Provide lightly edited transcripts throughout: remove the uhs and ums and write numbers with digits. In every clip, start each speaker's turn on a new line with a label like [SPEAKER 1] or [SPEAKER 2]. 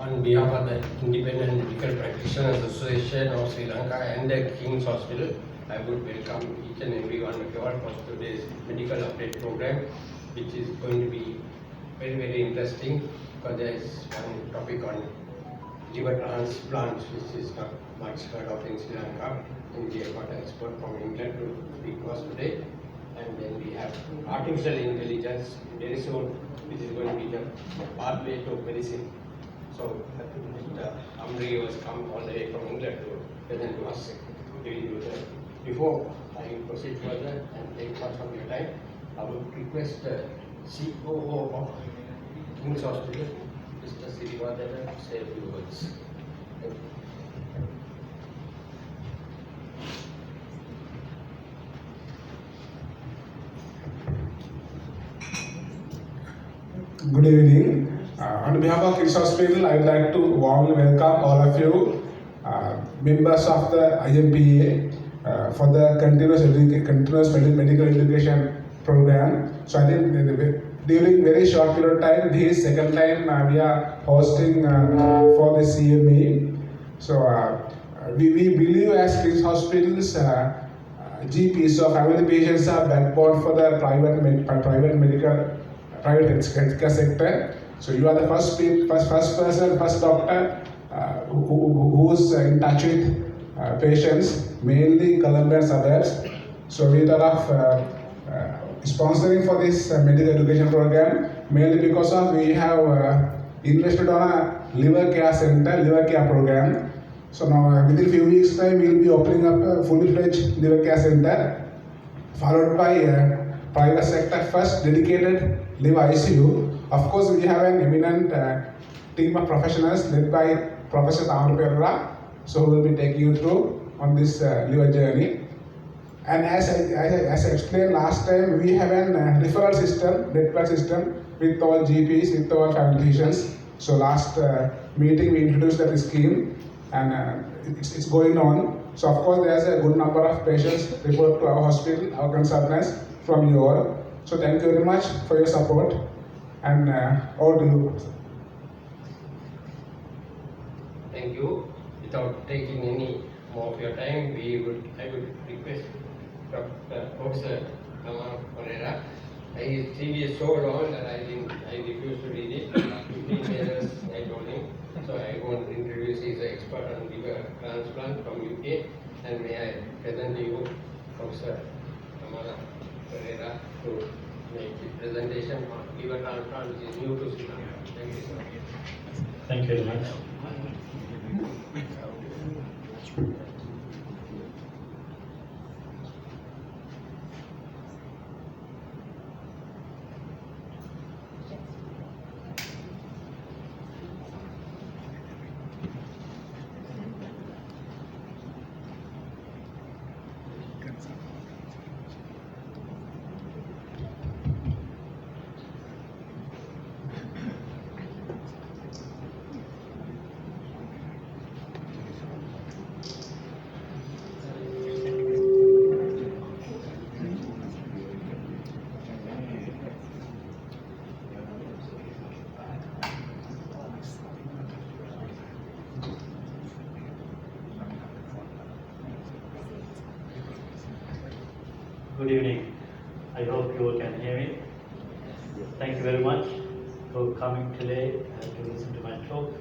[SPEAKER 1] on behalf of the Independent Medical Practitioners Association of Sri Lanka and the King's Hospital, I would welcome each and every one of you all for today's medical update program, which is going to be very, very interesting because there is one topic on liver transplants, which is not much heard of in Sri Lanka. And we have got an expert from England to speak to us today. And then we have artificial intelligence very soon, which is going to be the pathway to medicine. So Mr. Amri has come all the way from England to present to us. Before I proceed further and take much of your time, I would request the COO of King's Hospital, Mr. Sirivadana, to say a few words. Thank you.
[SPEAKER 2] Good evening. On behalf of King's Hospital, I would like to warmly welcome all of you, members of the IMPA, for the continuous medical education program. So I think during very short period of time, this is second time we are hosting for the CME. So we believe as King's Hospitals, GPs, so family patients are backbone for the private healthcare sector. So you are the first person, first doctor who's in touch with patients, mainly Colombian suburbs. So we thought of sponsoring for this medical education program, mainly because of we have invested on a liver care center, liver care program. So now within a few weeks time, we will be opening up a fully fledged liver care center, followed by private sector first dedicated liver ICU. Of course, we have an eminent team of professionals led by Professor Thamara Perera, so we will be taking you through on this liver journey. And as I explained last time, we have a referral system, network system with all GPs, with all family physicians. So last meeting we introduced that scheme, and it's going on. So of course, there's a good number of patients referred to our hospital, our consultants from you all. So thank you very much for your support, and over to you.
[SPEAKER 1] Thank you. Without taking any more of your time, I would request Professor Thamara Perera. His CV is so long that I refused to read it. 15 pages I told him. So I won't introduce. He's an expert on liver transplant from UK. And may I present to you Professor Thamara Perera to make the presentation on liver transplant, which is new to Sri Lanka. Thank you, sir.
[SPEAKER 3] Thank you very much. Good evening. I hope you all can hear me. Thank you very much for coming today to listen to my talk.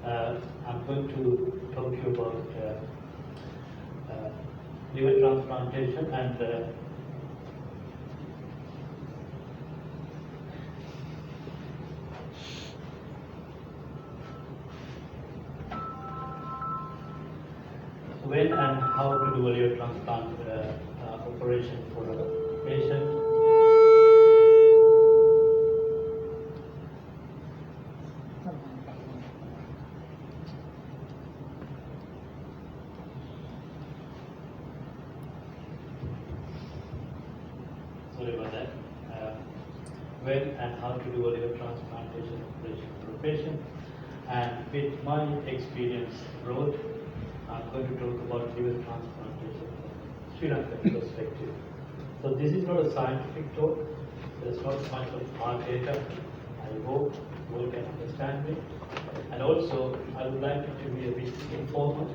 [SPEAKER 3] I'm going to talk to you about liver transplantation and when and how to do a liver transplant operation for a patient. Sorry about that. When and how to do a liver transplantation operation for a patient. And with my experience abroad, I'm going to talk about liver transplantation from Sri Lankan perspective. So this is not a scientific talk. There's not much of hard data. I hope you all can understand me. And also, I would like it to be a bit informal.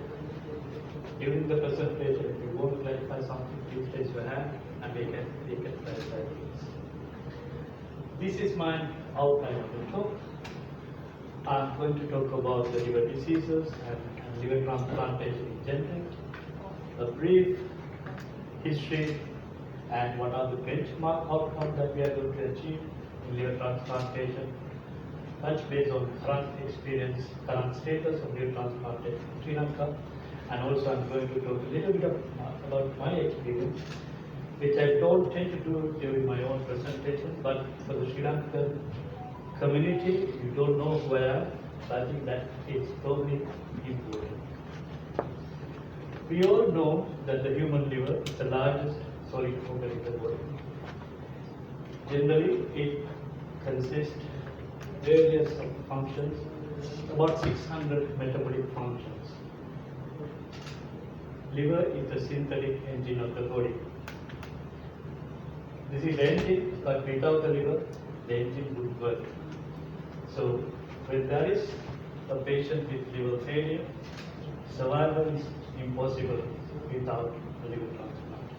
[SPEAKER 3] During the presentation, if you want to clarify something, please raise your hand and we can clarify things. This is my outline of the talk. I'm going to talk about the liver diseases and liver transplantation in general, a brief history, and what are the benchmark outcomes that we are going to achieve in liver transplantation, touch base on current experience, current status of liver transplantation in Sri Lanka, and also I'm going to talk a little bit about my experience, which I don't tend to do during my own presentation, but for the Sri Lankan community, you don't know who I am, so I think that is probably important. We all know that the human liver is the largest solid organ in the body. Generally, it consists various functions, about 600 metabolic functions. Liver is the synthetic engine of the body. This is the engine, but without the liver, the engine would work. So, when there is a patient with liver failure, survival is impossible without the liver transplant.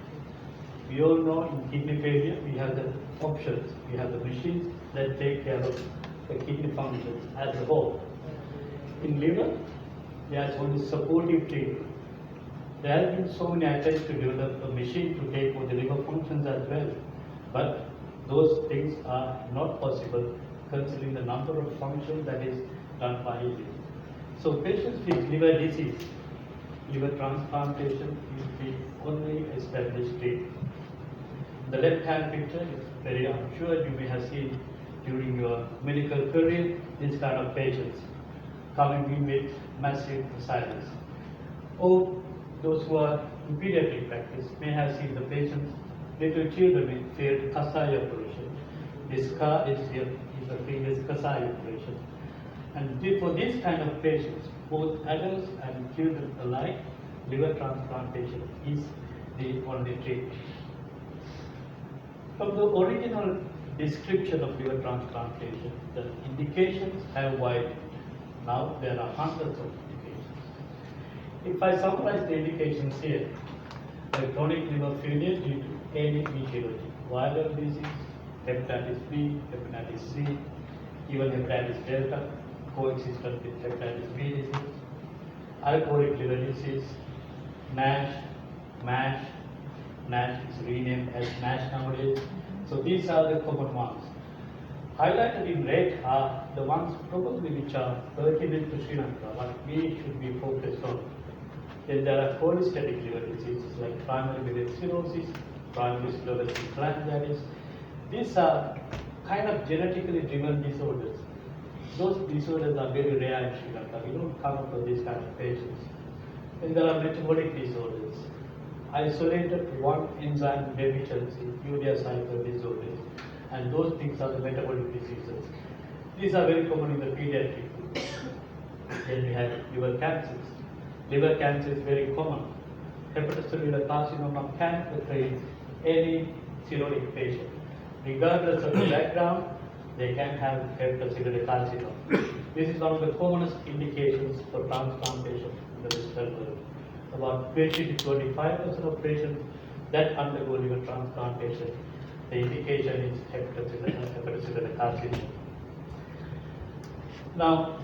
[SPEAKER 3] We all know in kidney failure, we have the options, we have the machines that take care of the kidney functions as a whole. In liver, there is only supportive treatment. There have been so many attempts to develop a machine to take over the liver functions as well, but those things are not possible considering the number of functions that is done by it. So patients with liver disease, liver transplantation is the only established treatment. The left-hand picture is very, I'm sure you may have seen during your medical career, this kind of patients coming in with massive silence. Or those who are in pediatric practice may have seen the patients, little children with failed Kasai operation. This scar is here is a previous Kasai operation. And for these kind of patients, both adults and children alike, liver transplantation is the only treatment. From the original description of liver transplantation, the indications have widened. Now there are hundreds of indications. If I summarize the indications here, the chronic liver failure due to any etiology, viral disease, hepatitis B, hepatitis C, even hepatitis delta, coexistent with hepatitis B disease, alcoholic liver disease, NASH, MASH, NASH is renamed as NASH nowadays. So these are the common ones. Highlighted in red are the ones probably which are pertinent to Sri Lanka, what we should be focused on. Then there are cholestatic liver diseases like primary liver cirrhosis, primary sclerosing cholangitis. These are kind of genetically driven disorders. Those disorders are very rare in Sri Lanka. We don't come across these kind of patients. Then there are metabolic disorders, isolated one enzyme deficiency, urea cycle disorders, and those things are the metabolic diseases. These are very common in the pediatric group. Then we have liver cancers. Liver cancer is very common. Hepatocellular carcinoma can occur in any cirrhotic patient. Regardless of the background, they can have hepatocellular carcinoma. This is one of the commonest indications for transplantation in the Western world. About 20 to 25% of patients that undergo liver transplantation, the indication is hepatocellular carcinoma. Now,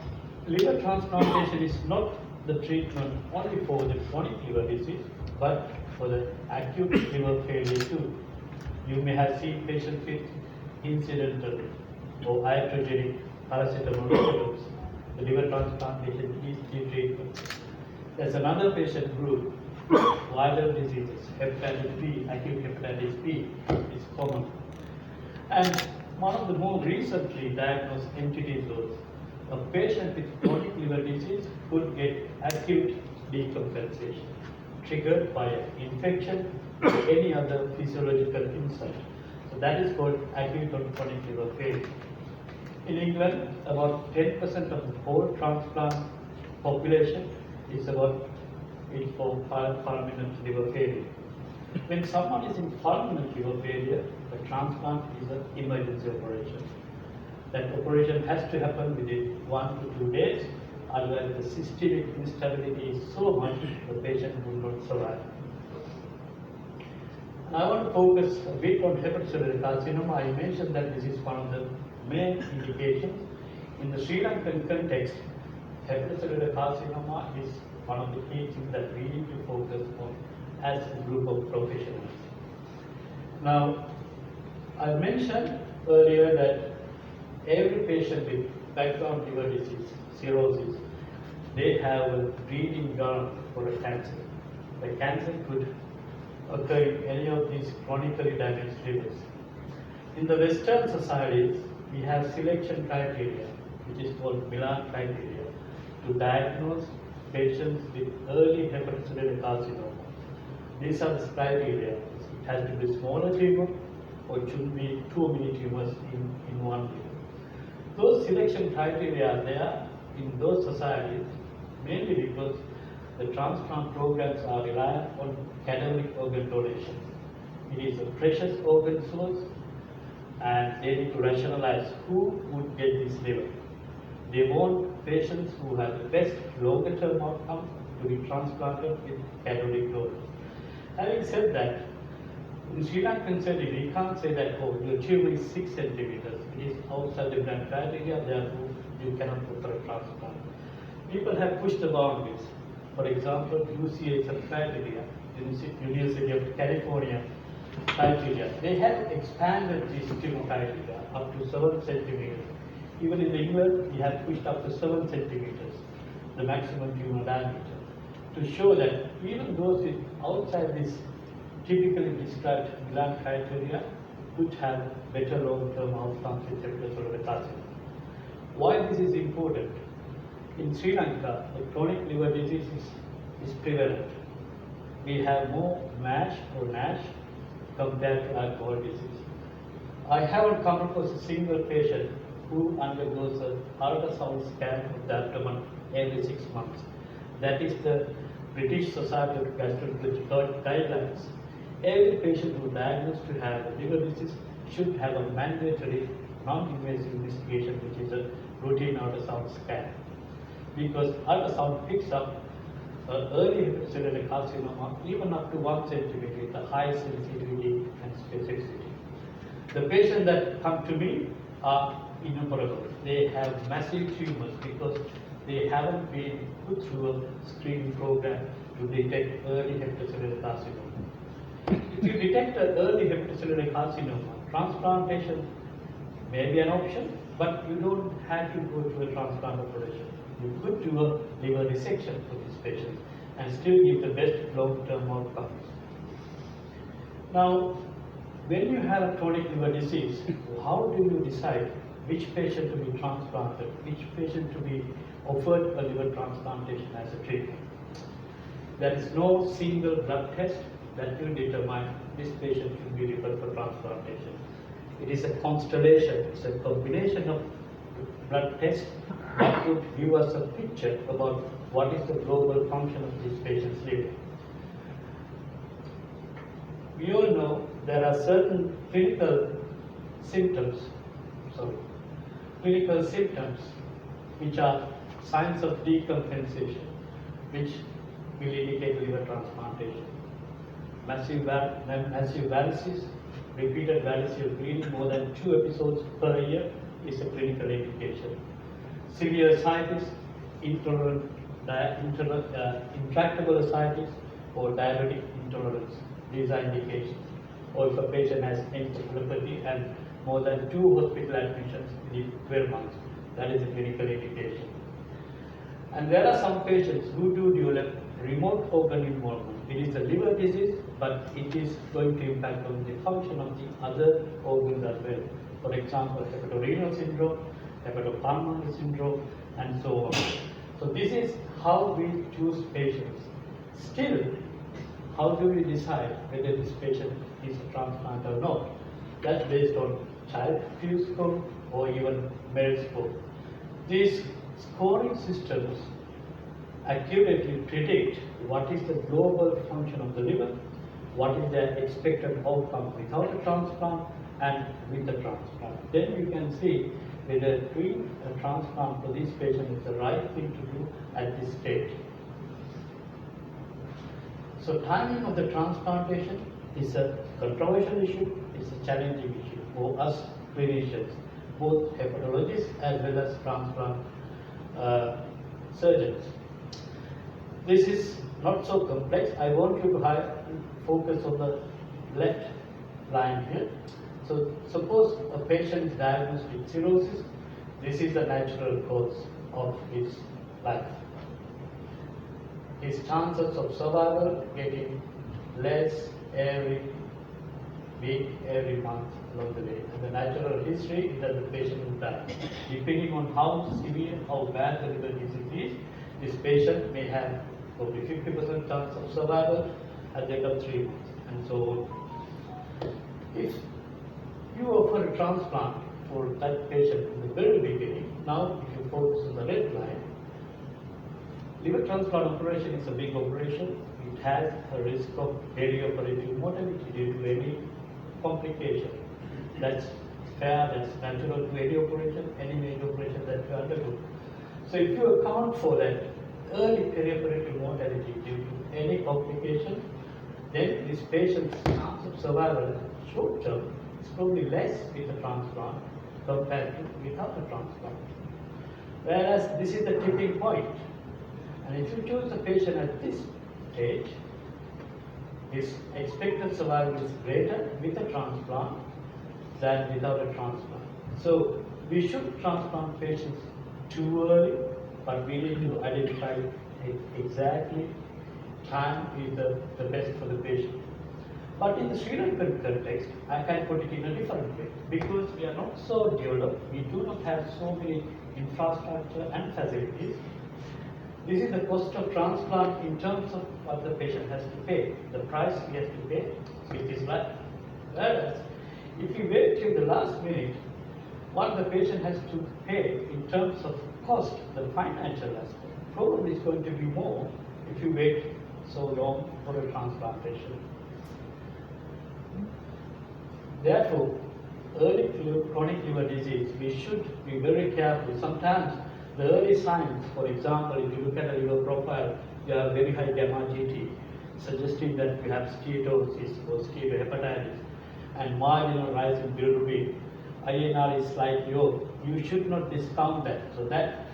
[SPEAKER 3] liver transplantation is not the treatment only for the chronic liver disease, but for the acute liver failure too. You may have seen patients with incidental or iatrogenic paracetamol overdose. The liver transplantation is the treatment. There's another patient group, viral diseases, hepatitis B, acute hepatitis B is common. And one of the more recently diagnosed entities was a patient with chronic liver disease could get acute decompensation triggered by an infection or any other physiological insult. So that is called acute or chronic liver failure. In England, about 10% of the whole transplant population is about for fulminant liver failure. When someone is in fulminant liver failure, the transplant is an emergency operation. That operation has to happen within 1 to 2 days, otherwise the systemic instability is so much, the patient will not survive. I want to focus a bit on hepatocellular carcinoma. I mentioned that this is one of the main indications. In the Sri Lankan context, hepatocellular carcinoma is one of the key things that we need to focus on as a group of professionals. Now, I mentioned earlier that every patient with background liver disease, cirrhosis, they have a breeding ground for a cancer. The cancer could occur in any of these chronically damaged livers. In the Western societies, we have selection criteria, which is called Milan criteria, to diagnose patients with early hepatocellular carcinoma. These are the criteria. It has to be smaller tumor, or it should be too many tumors in one liver. Those selection criteria are there in those societies mainly because the transplant programs are reliant on cadaveric organ donation. It is a precious organ source, and they need to rationalize who would get this liver. They want patients who have the best longer-term outcome to be transplanted with cadaveric donors. Having said that, in Sri Lankan setting, we can't say that, oh, your tumor is 6 centimeters. It is outside the grand criteria, therefore you cannot go for a transplant. People have pushed the boundaries. For example, UCA criteria, University of California criteria, they have expanded these tumor criteria up to 7 centimeters. Even in the US, we have pushed up to 7 centimeters, the maximum tumor diameter, to show that even those outside this typically described Milan criteria could have better long-term outcomes with hepatocellular carcinoma. Why this is important? In Sri Lanka, the chronic liver disease is prevalent. We have more MASH or NASH compared to alcohol disease. I haven't come across a single patient who undergoes an ultrasound scan of the abdomen every 6 months. That is the British Society of Gastroenterology guidelines. Every patient who is diagnosed to have liver disease should have a mandatory non-invasive investigation, which is a routine ultrasound scan. Because ultrasound picks up early hepatocellular carcinoma even up to 1 centimeter with a high sensitivity and specificity. The patients that come to me are innumerable. They have massive tumors because they haven't been put through a screening program to detect early hepatocellular carcinoma. If you detect an early hepatocellular carcinoma, transplantation may be an option, but you don't have to go to a transplant operation. You could do a liver resection for these patients and still give the best long-term outcomes. Now, when you have a chronic liver disease, how do you decide which patient to be transplanted, which patient to be offered a liver transplantation as a treatment? There is no single blood test that will determine this patient should be referred for transplantation. It is a constellation, it's a combination of blood tests that would give us a picture about what is the global function of this patient's liver. We all know there are certain clinical symptoms which are signs of decompensation, which will indicate liver transplantation. Massive varices, repeated variceal bleeding more than 2 episodes per year is a clinical indication. Severe ascites, intractable ascites, or diabetic intolerance, these are indications. Or if a patient has encephalopathy and more than 2 hospital admissions within 12 months, that is a clinical indication. And there are some patients who do develop remote organ involvement. It is a liver disease, but it is going to impact on the function of the other organs as well. For example, hepatorenal syndrome, hepatopulmonary syndrome, and so on. So this is how we choose patients. Still, how do we decide whether this patient is a transplant or not? That's based on Child-Pugh score or even MELD score. These scoring systems accurately predict what is the global function of the liver, what is the expected outcome without a transplant and with the transplant. Then you can see whether doing a transplant for this patient is the right thing to do at this stage. So timing of the transplantation is a controversial issue, it's a challenging issue for us clinicians, both hepatologists as well as transplant surgeons. This is not so complex. I want you to focus on the left line here. So suppose a patient is diagnosed with cirrhosis. This is the natural course of his life. His chances of survival getting less every week, every month along the way. And the natural history is that the patient will die. Depending on how severe, how bad the liver disease is, this patient may have probably 50% chance of survival at the end of 3 months, and so on. If you offer a transplant for that patient in the very beginning, now if you focus on the red line, liver transplant operation is a big operation. It has a risk of perioperative mortality due to any complication. That's fair, that's natural to any operation, any major operation that you undergo. So if you account for that early perioperative mortality due to any complication, then this patient's chance of survival short term is probably less with a transplant compared to without a transplant. Whereas this is the tipping point. And if you choose the patient at this stage, his expected survival is greater with a transplant than without a transplant. So we should transplant patients too early, but we need to identify exactly time is the best for the patient. But in the Sri Lankan context, I can put it in a different way. Because we are not so developed, we do not have so many infrastructure and facilities. This is the cost of transplant in terms of what the patient has to pay, the price he has to pay with his life. Whereas, if you wait till the last minute, what the patient has to pay in terms of cost, the financial aspect, probably is going to be more if you wait so long for a transplantation. Therefore, early chronic liver disease, we should be very careful. Sometimes the early signs, for example, if you look at a liver profile, you have very high gamma GT, suggesting that you have steatosis or steatohepatitis, and marginal rise in bilirubin. INR is slightly off. You should not discount that. So that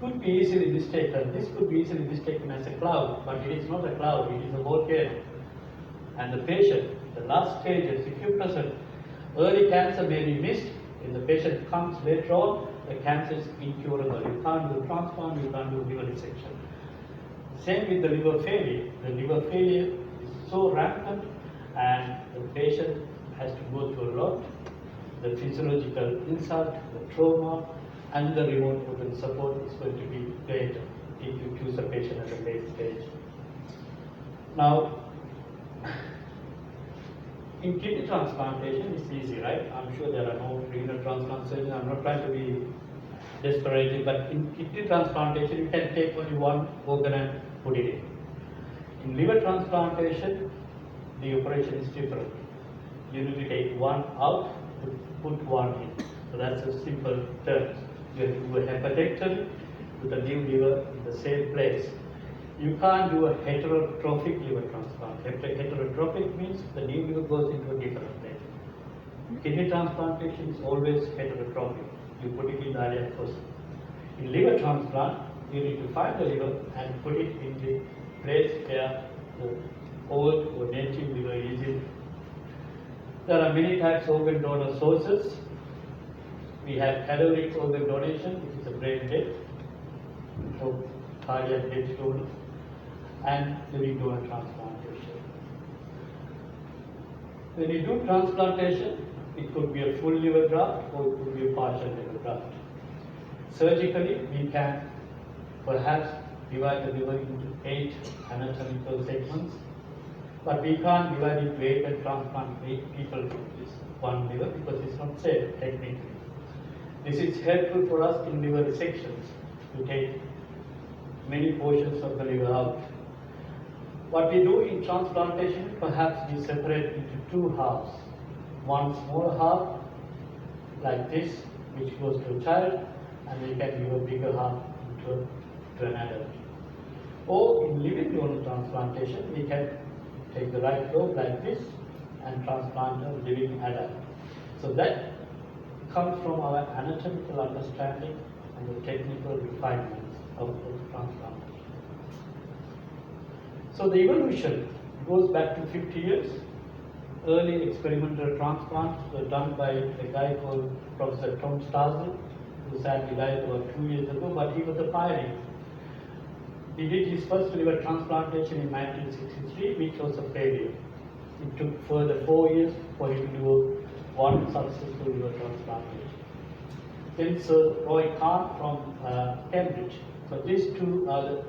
[SPEAKER 3] could be easily mistaken. This could be easily mistaken as a cloud, but it is not a cloud, it is a volcano. And the patient, the last stages, if you present, early cancer may be missed. If the patient comes later on, the cancer is incurable. You can't do transplant, you can't do liver resection. Same with the liver failure. The liver failure is so rampant and the patient has to go through a lot. The physiological insult, the trauma, and the remote organ support is going to be greater if you choose a patient at a late stage. Now, in kidney transplantation, it's easy, right? I'm sure there are no renal transplant surgeons. I'm not trying to be desperate, but in kidney transplantation, you can take only one organ and put it in. In liver transplantation, the operation is different. You need to take one out, put one in. So that's a simple term. You have to do a hepatectomy with a new liver in the same place. You can't do a heterotrophic liver transplant. Heterotrophic means the new liver goes into a different place. Kidney transplantation is always heterotrophic. You put it in the iliac fossa. In liver transplant, you need to find the liver and put it in the place where the old or native liver is in. There are many types of organ donor sources. We have caloric organ donation, which is a brain death, or cardiac death donor, and living donor transplantation. When you do transplantation, it could be a full liver graft or it could be a partial liver graft. Surgically, we can perhaps divide the liver into 8 anatomical segments, but we can't divide it into 8 and transplant 8 people from this one liver because it's not safe technically. This is helpful for us in liver dissections to take many portions of the liver out. What we do in transplantation, perhaps we separate into 2 halves. One small half, like this, which goes to a child, and we can give a bigger heart to an adult. Or in living donor transplantation, we can take the right lobe like this and transplant a living adult. So that comes from our anatomical understanding and the technical refinements of transplantation. So the evolution goes back to 50 years. Early experimental transplants were done by a guy called Professor Tom Starzl, who sadly died about 2 years ago, but he was a pioneer. He did his first liver transplantation in 1963, which was a failure. It took further 4 years for him to do one successful liver transplantation. Then Sir Roy Khan from Cambridge. So these two are the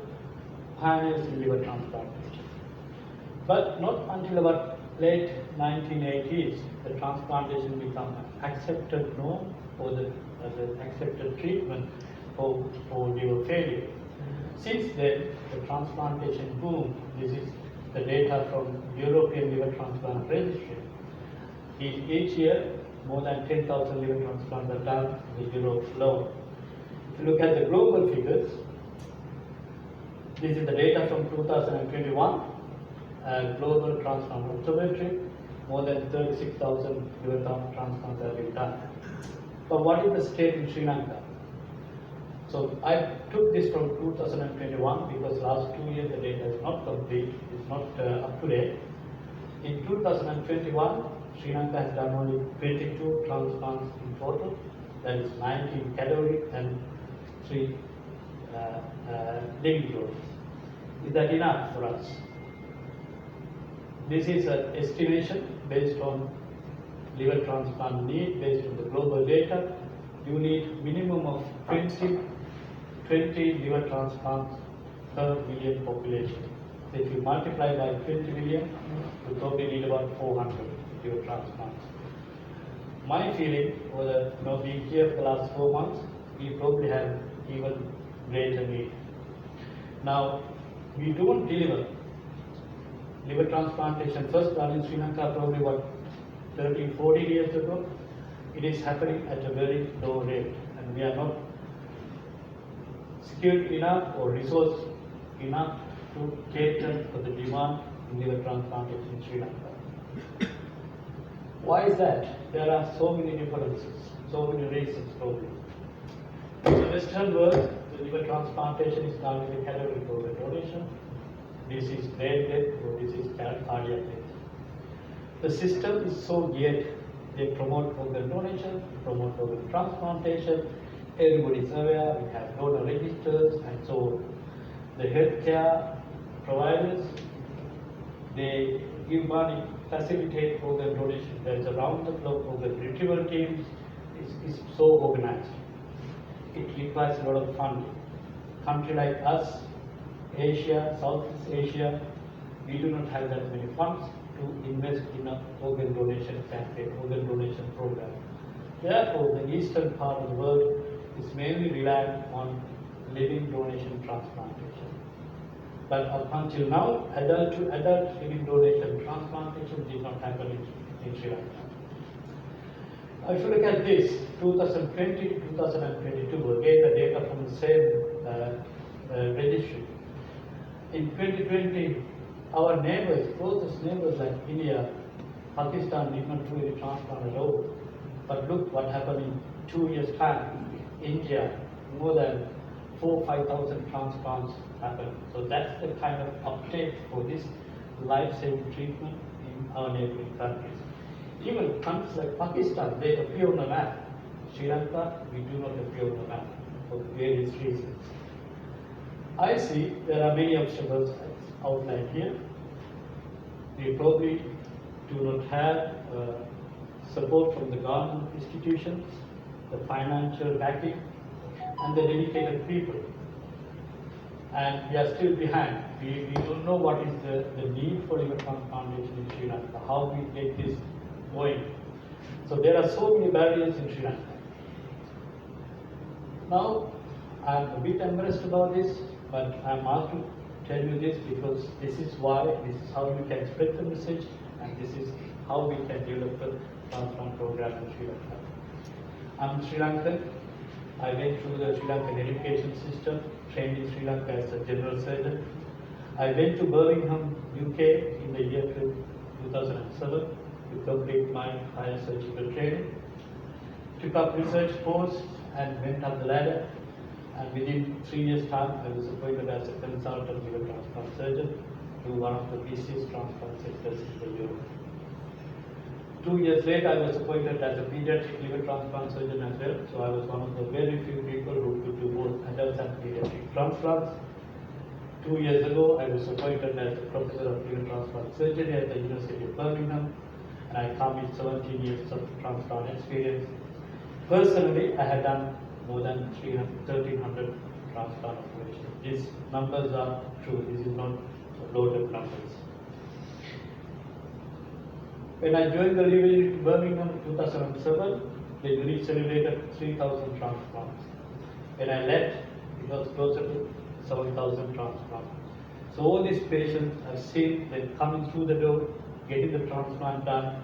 [SPEAKER 3] pioneers in liver transplantation. But not until about late 1980s, the transplantation became an accepted norm or the accepted treatment for liver failure. Since then, the transplantation boom, this is the data from European Liver Transplant Registry. Each year, more than 10,000 liver transplants are done in Europe alone. If you look at the global figures, this is the data from 2021, Global Transplant Observatory, more than 36,000 liver transplants have been done. But what is the state in Sri Lanka? So I took this from 2021 because last 2 years the data is not complete, it's not up to date. In 2021, Sri Lanka has done only 22 transplants in total, that is 19 cadaveric and 3 living donors. Is that enough for us? This is an estimation based on liver transplant need, based on the global data. You need minimum of 20 liver transplants per million population. So if you multiply by 20 million, you probably need about 400 liver transplants. My feeling was that being here for the last 4 months, we probably have even greater need. Now, we don't deliver liver transplantation first done in Sri Lanka probably about 13, 14 years ago. It is happening at a very low rate, and we are not skilled enough or resource enough to cater for the demand in liver transplantation in Sri Lanka. Why is that? There are so many differences, so many reasons probably. In the Western world, the liver transplantation is done with a cadaveric organ donation. This is brain death or this is cardiac death. The system is so geared. They promote organ donation, promote organ transplantation. Everybody is aware, we have donor registers and so on. The healthcare providers, they give money, facilitate organ donation. There is around the clock organ retrieval teams. It's so organized. It requires a lot of funding. Country like us, Asia, Southeast Asia, we do not have that many funds to invest in an organ donation campaign, organ donation program. Therefore, the eastern part of the world is mainly reliant on living donation transplantation. But up until now, adult to adult living donation transplantation did not happen in Sri Lanka. Now, if you look at this, 2020 to 2022, again the data from the same registry. In 2020, our neighbors, closest neighbors like India, Pakistan did not do any transplant at all. But look what happened in 2 years' time. India, more than 4,000-5,000 transplants happened. So that's the kind of uptake for this life-saving treatment in our neighboring countries. Even countries like Pakistan, they appear on the map. Sri Lanka, we do not appear on the map for various reasons. I see there are many obstacles outlined here. We probably do not have support from the government institutions, the financial backing, and the dedicated people. And we are still behind. We don't know what is the need for liver transplantation in Sri Lanka, how we get this going. So there are so many barriers in Sri Lanka. Now, I'm a bit embarrassed about this, but I'm asked to tell you this because this is why, this is how we can spread the message, and this is how we can develop a transplant program in Sri Lanka. I'm Sri Lankan. I went through the Sri Lankan education system, trained in Sri Lanka as a general surgeon. I went to Birmingham, UK in the year 2007 to complete my higher surgical training. Took up research course and went up the ladder. And within 3 years' time, I was appointed as a consultant liver transplant surgeon to one of the busiest transplant centers in the Europe. 2 years later, I was appointed as a pediatric liver transplant surgeon as well. So I was one of the very few people who could do both adult and pediatric transplants. 2 years ago, I was appointed as a professor of liver transplant surgery at the University of Birmingham, and I come with 17 years of transplant experience. Personally, I have done more than 1,300 transplant operations. These numbers are true. This is not loaded numbers. When I joined the liver unit in Birmingham in 2007, they celebrated 3,000 transplants. When I left, it was closer to 7,000 transplants. So all these patients I've seen them coming through the door, getting the transplant done,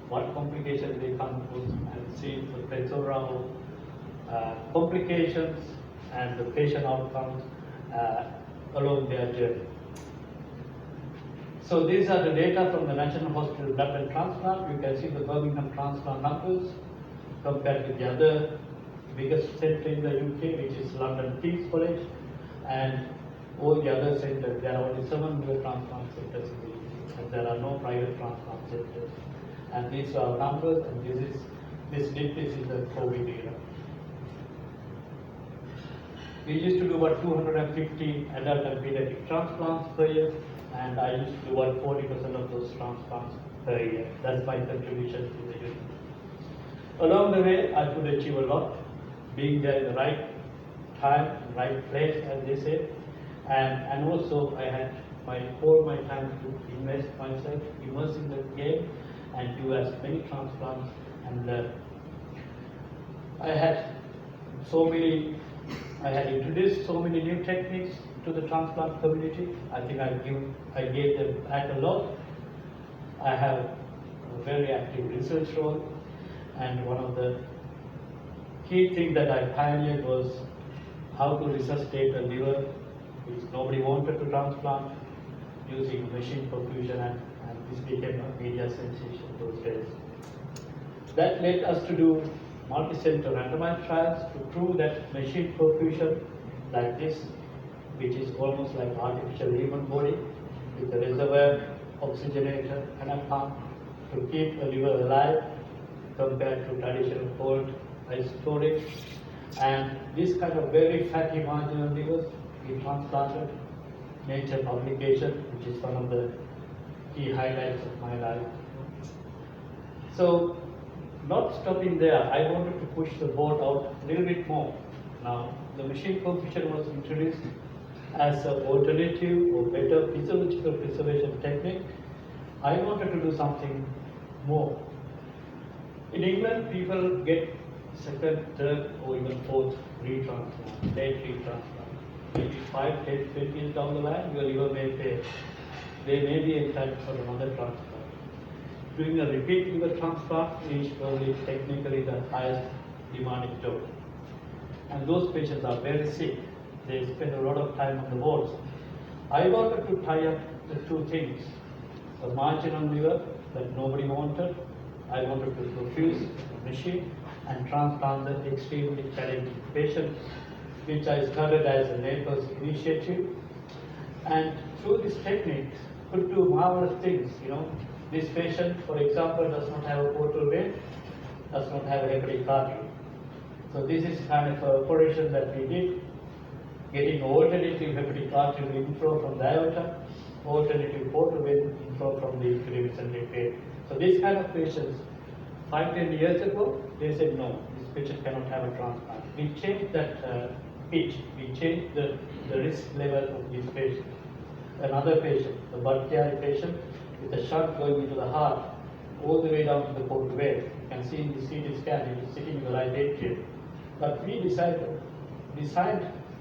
[SPEAKER 3] what complications they come with, and see the Perera complications and the patient outcomes along their journey. So these are the data from the National Hospital Blood and Transplant. You can see the Birmingham transplant numbers compared with the other biggest centre in the UK, which is London King's College, and all the other centres. There are only 7 liver transplant centres in the UK, and there are no private transplant centres. And these are numbers, and this dip is in the COVID era. We used to do about 250 adult and pediatric transplants per year, and I used to do about 40% of those transplants per year. That's my contribution to the unit. Along the way, I could achieve a lot, being there in the right time, right place, as they say, and also I had all my time to invest myself, immerse in the game, and do as many transplants and learn. I had introduced so many new techniques to the transplant community. I think I gave them back a lot. I have a very active research role, and one of the key things that I pioneered was how to resuscitate a liver which nobody wanted to transplant using machine perfusion, and this became a media sensation those days. That led us to do multi-center randomized trials to prove that machine perfusion like this, which is almost like artificial human body with a reservoir, oxygenator and a pump to keep a liver alive compared to traditional cold ice storage. And this kind of very fatty marginal livers we transplanted. Nature publication, which is one of the key highlights of my life. So, not stopping there, I wanted to push the board out a little bit more. Now, the machine perfusion was introduced as an alternative or better physiological preservation technique. I wanted to do something more. In England, people get second, third, or even fourth retransplant, late retransplant. Maybe 5, 10, 20 years down the line, your liver may fail. They may be entitled for another transplant. Doing a repeat liver transplant is probably technically the highest demanding job. And those patients are very sick. They spend a lot of time on the wards. I wanted to tie up the two things. The marginal liver that nobody wanted, I wanted to perfuse a machine and transplant the extremely challenging patient, which I started as a neighbor's initiative. And through this technique, could do marvelous things. This patient, for example, does not have a portal vein, does not have a hepatic artery. So this is kind of an operation that we did, getting alternative hepatic artery inflow from the aorta, alternative portal vein inflow from the inferior vein. So these kind of patients, 5-10 years ago, they said no, this patient cannot have a transplant. We changed that pitch, we changed the risk level of this patient. Another patient, the Bud Chiari patient, with a shunt going into the heart, all the way down to the portal vein. You can see in the CT scan, it is sitting in the right atrium. But we designed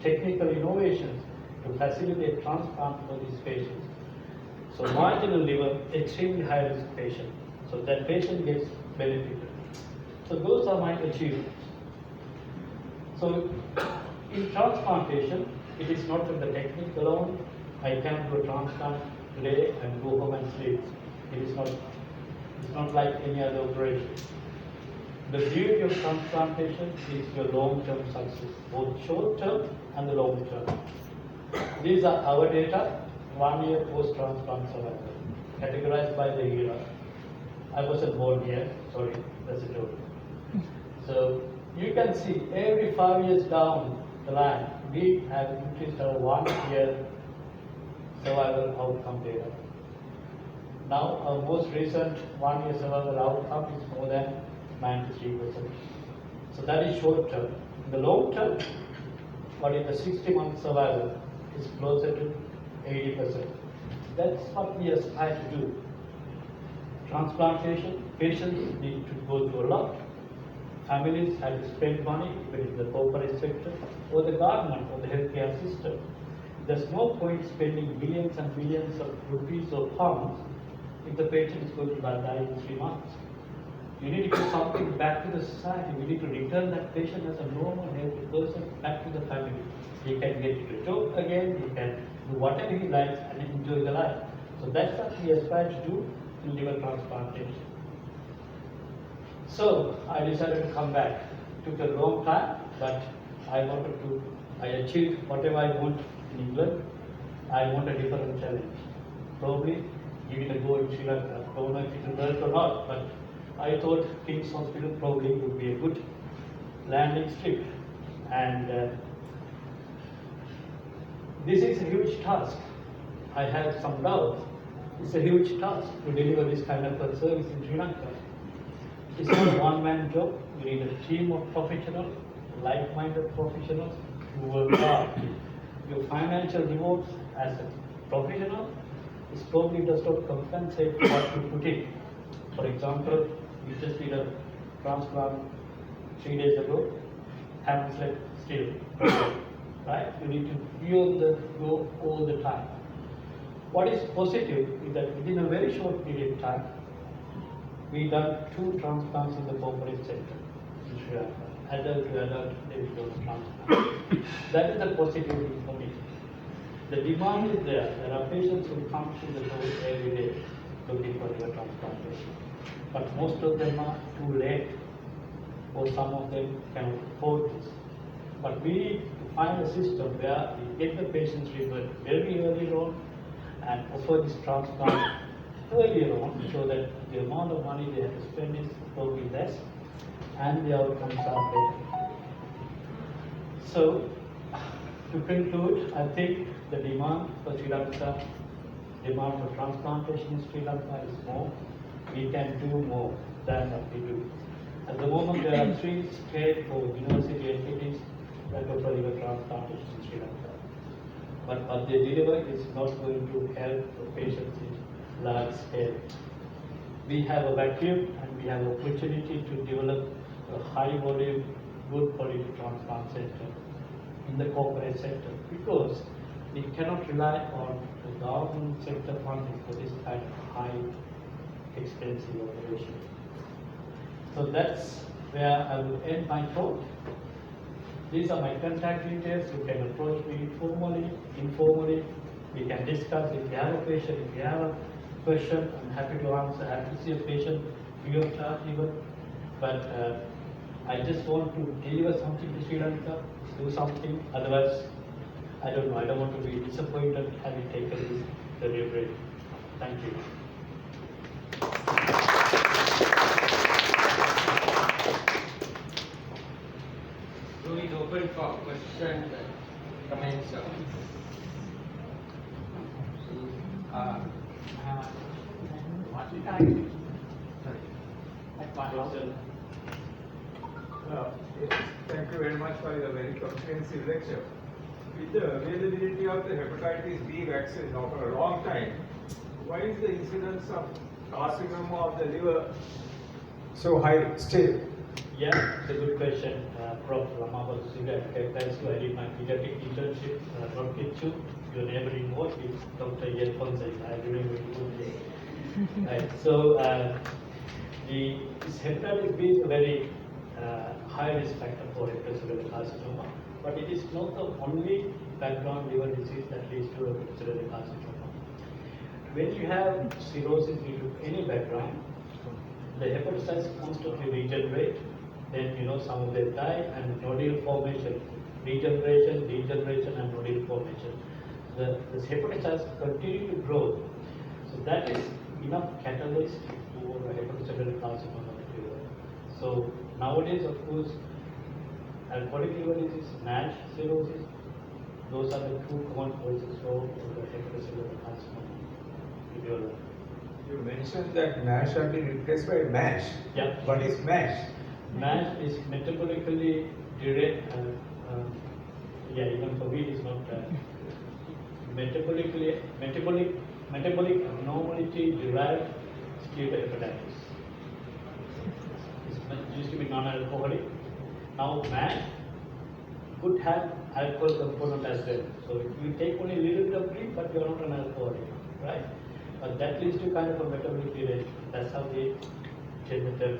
[SPEAKER 3] technical innovations to facilitate transplant for these patients. So marginal liver, extremely high risk patient. So that patient gets benefited. So those are my achievements. So in transplantation, it is not the technique alone. I can do a transplant today and go home and sleep. It's not like any other operation. The beauty of transplantation is your long-term success, both short-term and the long-term. These are our data, 1 year post-transplant survival, categorized by the era. I wasn't born here, sorry, that's a joke. So you can see every 5 years down the line, we have increased our 1 year survival outcome data. Now our most recent 1 year survival outcome is more than 93%. So that is short term. In the long term, but in the 60-month survival is closer to 80%. That's what we aspire to do. Transplantation, patients need to go through a lot. Families have to spend money, whether in the corporate sector or the government or the healthcare system. There's no point spending billions and billions of rupees or pounds if the patient is going to die in 3 months. You need to give something back to the society. We need to return that patient as a normal, healthy person back to the family. He can get to a job again, he can do whatever he likes and enjoy the life. So that's what we aspire to do in liver transplantation. So I decided to come back. It took a long time, but I achieved whatever I want in England. I want a different challenge. Probably give it a go in Sri Lanka. I don't know if it will work or not, but I thought King's Hospital probably would be a good landing strip. And this is a huge task. I have some doubts. It's a huge task to deliver this kind of a service in Sri Lanka. It's not a one-man job. We need a team of professionals, like-minded professionals who work hard. Your financial rewards as a professional is probably does not compensate for what you put in. For example, you just did a transplant 3 days ago, haven't slept still, right? You need to be on the go all the time. What is positive is that within a very short period of time, we done 2 transplants in the corporate sector in Sri Lanka. Adult to adult, they will do a transplant. That is a positive for me. The demand is there. There are patients who come to the door every day looking for liver transplantation. But most of them are too late, or some of them cannot afford this. But we need to find a system where we get the patients referred very early on and offer this transplant earlier on so that the amount of money they have to spend is probably less and the outcomes are better. So, to conclude, I think the demand for Sri Lanka, demand for transplantation in Sri Lanka is more. We can do more than what we do. At the moment, there are 3 state or university entities that offer liver transplantation in Sri Lanka. But what they deliver is not going to help the patients in large scale. We have a vacuum and we have an opportunity to develop a high volume, good quality transplant center in the corporate sector because we cannot rely on the government sector funding for this kind of high, expensive operation. So that's where I will end my talk. These are my contact details. You can approach me formally, informally. We can discuss. If you have a patient, if you have a question, I'm happy to answer. Happy to see a patient free of charge even. But I just want to deliver something to Sri Lanka, do something. Otherwise, I don't know. I don't want to be disappointed having taken this career break. Thank you.
[SPEAKER 1] So it's open for questions and comments.
[SPEAKER 4] Thank you very much for your very comprehensive lecture. With the availability of the hepatitis B vaccine now for a long time, why is the incidence of carcinoma of the liver so high still?
[SPEAKER 3] Yeah, it's a good question. Prof. Thamara, thanks to I did my pediatric internship, not with you, your neighboring ward with Dr. Ian Fonseca. I remember you. Right. So, this hepatitis B is a very high risk factor for hepatocellular carcinoma, but it is not the only background liver disease that leads to hepatocellular carcinoma. When you have cirrhosis due to any background, the hepatocytes constantly regenerate, then some of them die, and nodule formation, regeneration, degeneration, and nodule formation. The hepatocytes continue to grow. So that is enough catalyst for hepatocellular carcinoma of the liver. So nowadays, of course, alcoholic liver disease, NASH, cirrhosis, those are the two common causes for the hepatocellular carcinoma in your liver.
[SPEAKER 4] You mentioned that NASH have been replaced by MASH.
[SPEAKER 3] Yeah.
[SPEAKER 4] What is MASH?
[SPEAKER 3] MASH is metabolically direct, even for me it's not metabolic abnormality derived steatohepatitis. It used to be non-alcoholic. Now MASH could have alcohol component as well. So you take only a little bit of drink, but you are not an alcoholic, right? But that leads to kind of a metabolic derangement. That's how they change the term.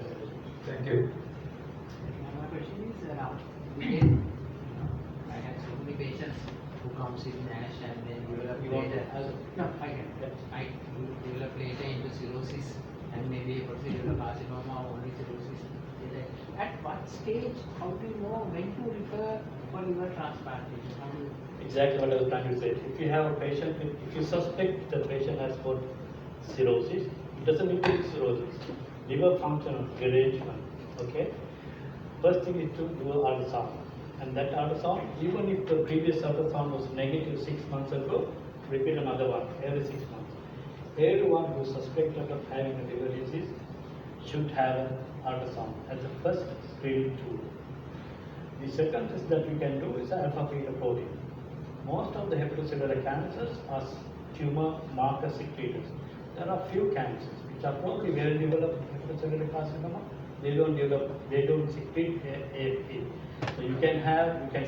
[SPEAKER 4] Thank you.
[SPEAKER 5] My question is, I have so many patients who comes with NASH and then develop later. No, I can. I develop later into cirrhosis and maybe hepatocellular carcinoma or only cirrhosis. At what stage, how do you know when to refer for liver transplantation? How do you...
[SPEAKER 3] Exactly what I was trying to say. If you have a patient, if you suspect the patient has got cirrhosis, it doesn't include cirrhosis. Liver function derangement, okay? First thing is to do an ultrasound. And that ultrasound, even if the previous ultrasound was negative 6 months ago, repeat another one every 6 months. Everyone who is suspected of having a liver disease should have an ultrasound as the first screening tool. The second test that we can do is alpha-fetoprotein. Most of the hepatocellular cancers are tumor marker secretors. There are few cancers which are probably well developed hepatocellular carcinoma. They don't secrete AFP. So you can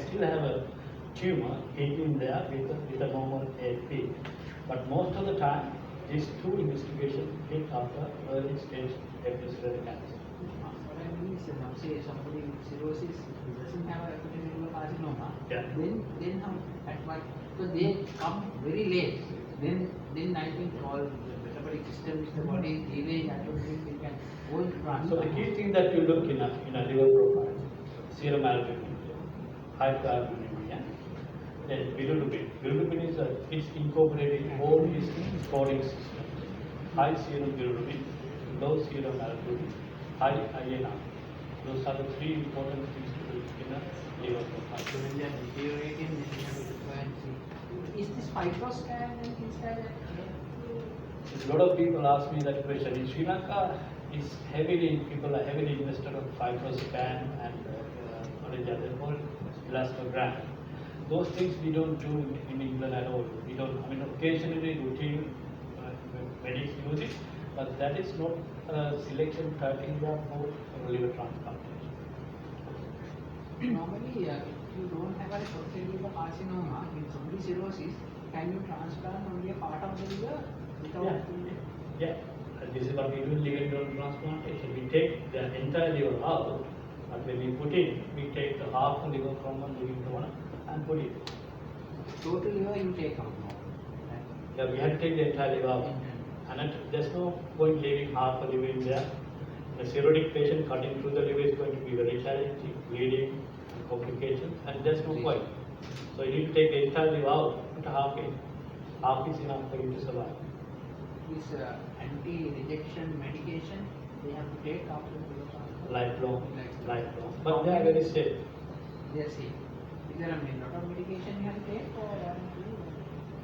[SPEAKER 3] still have a tumor hidden there with a normal AFP. But most of the time, these two investigations hit after early stage hepatocellular cancer.
[SPEAKER 5] What I mean is, now say somebody with cirrhosis who doesn't have a hepatocellular carcinoma,
[SPEAKER 3] Yeah.
[SPEAKER 5] then how, at what, so they come very late, then I think all the metabolic system is the body is delaying, I don't think we can go into transplant.
[SPEAKER 3] So the key thing that you look in a liver profile, serum albumin, hyperalbuminemia, then bilirubin. Bilirubin is incorporated in all these scoring systems. High serum bilirubin, low serum albumin, high INR. Those are the three important things to look in a liver profile.
[SPEAKER 5] So when they are deteriorating, then we have to go and see. Is this fibroscan and things like that?
[SPEAKER 3] A lot of people ask me that question. In Sri Lanka, people are heavily invested on fibroscan and what is the other called? Elastogram. Those things we don't do in England at all. We don't. I mean, occasionally routine medics use it, but that is not a selection criteria for liver transplantation.
[SPEAKER 5] Normally, if you don't have a hepatocellular carcinoma with only cirrhosis, can you transplant only a part of the liver without?
[SPEAKER 3] Yeah. This is what we do in liver transplantation. We take the entire liver out, but when we put in, we take the half the liver from one living donor and put it.
[SPEAKER 5] Total liver you take out now.
[SPEAKER 3] Yeah, we had to take the entire liver out. And there's no point leaving half a liver in there. In a cirrhotic patient, cutting through the liver is going to be very challenging, bleeding, and complications, and there's no point. So you need to take the entire liver out, put half in. Half is enough for you to survive.
[SPEAKER 5] This anti-rejection medication, they have to take after the liver transplant.
[SPEAKER 3] Lifelong. But they are very safe.
[SPEAKER 5] They are safe. Is there a lot of medication you have to take or one or two?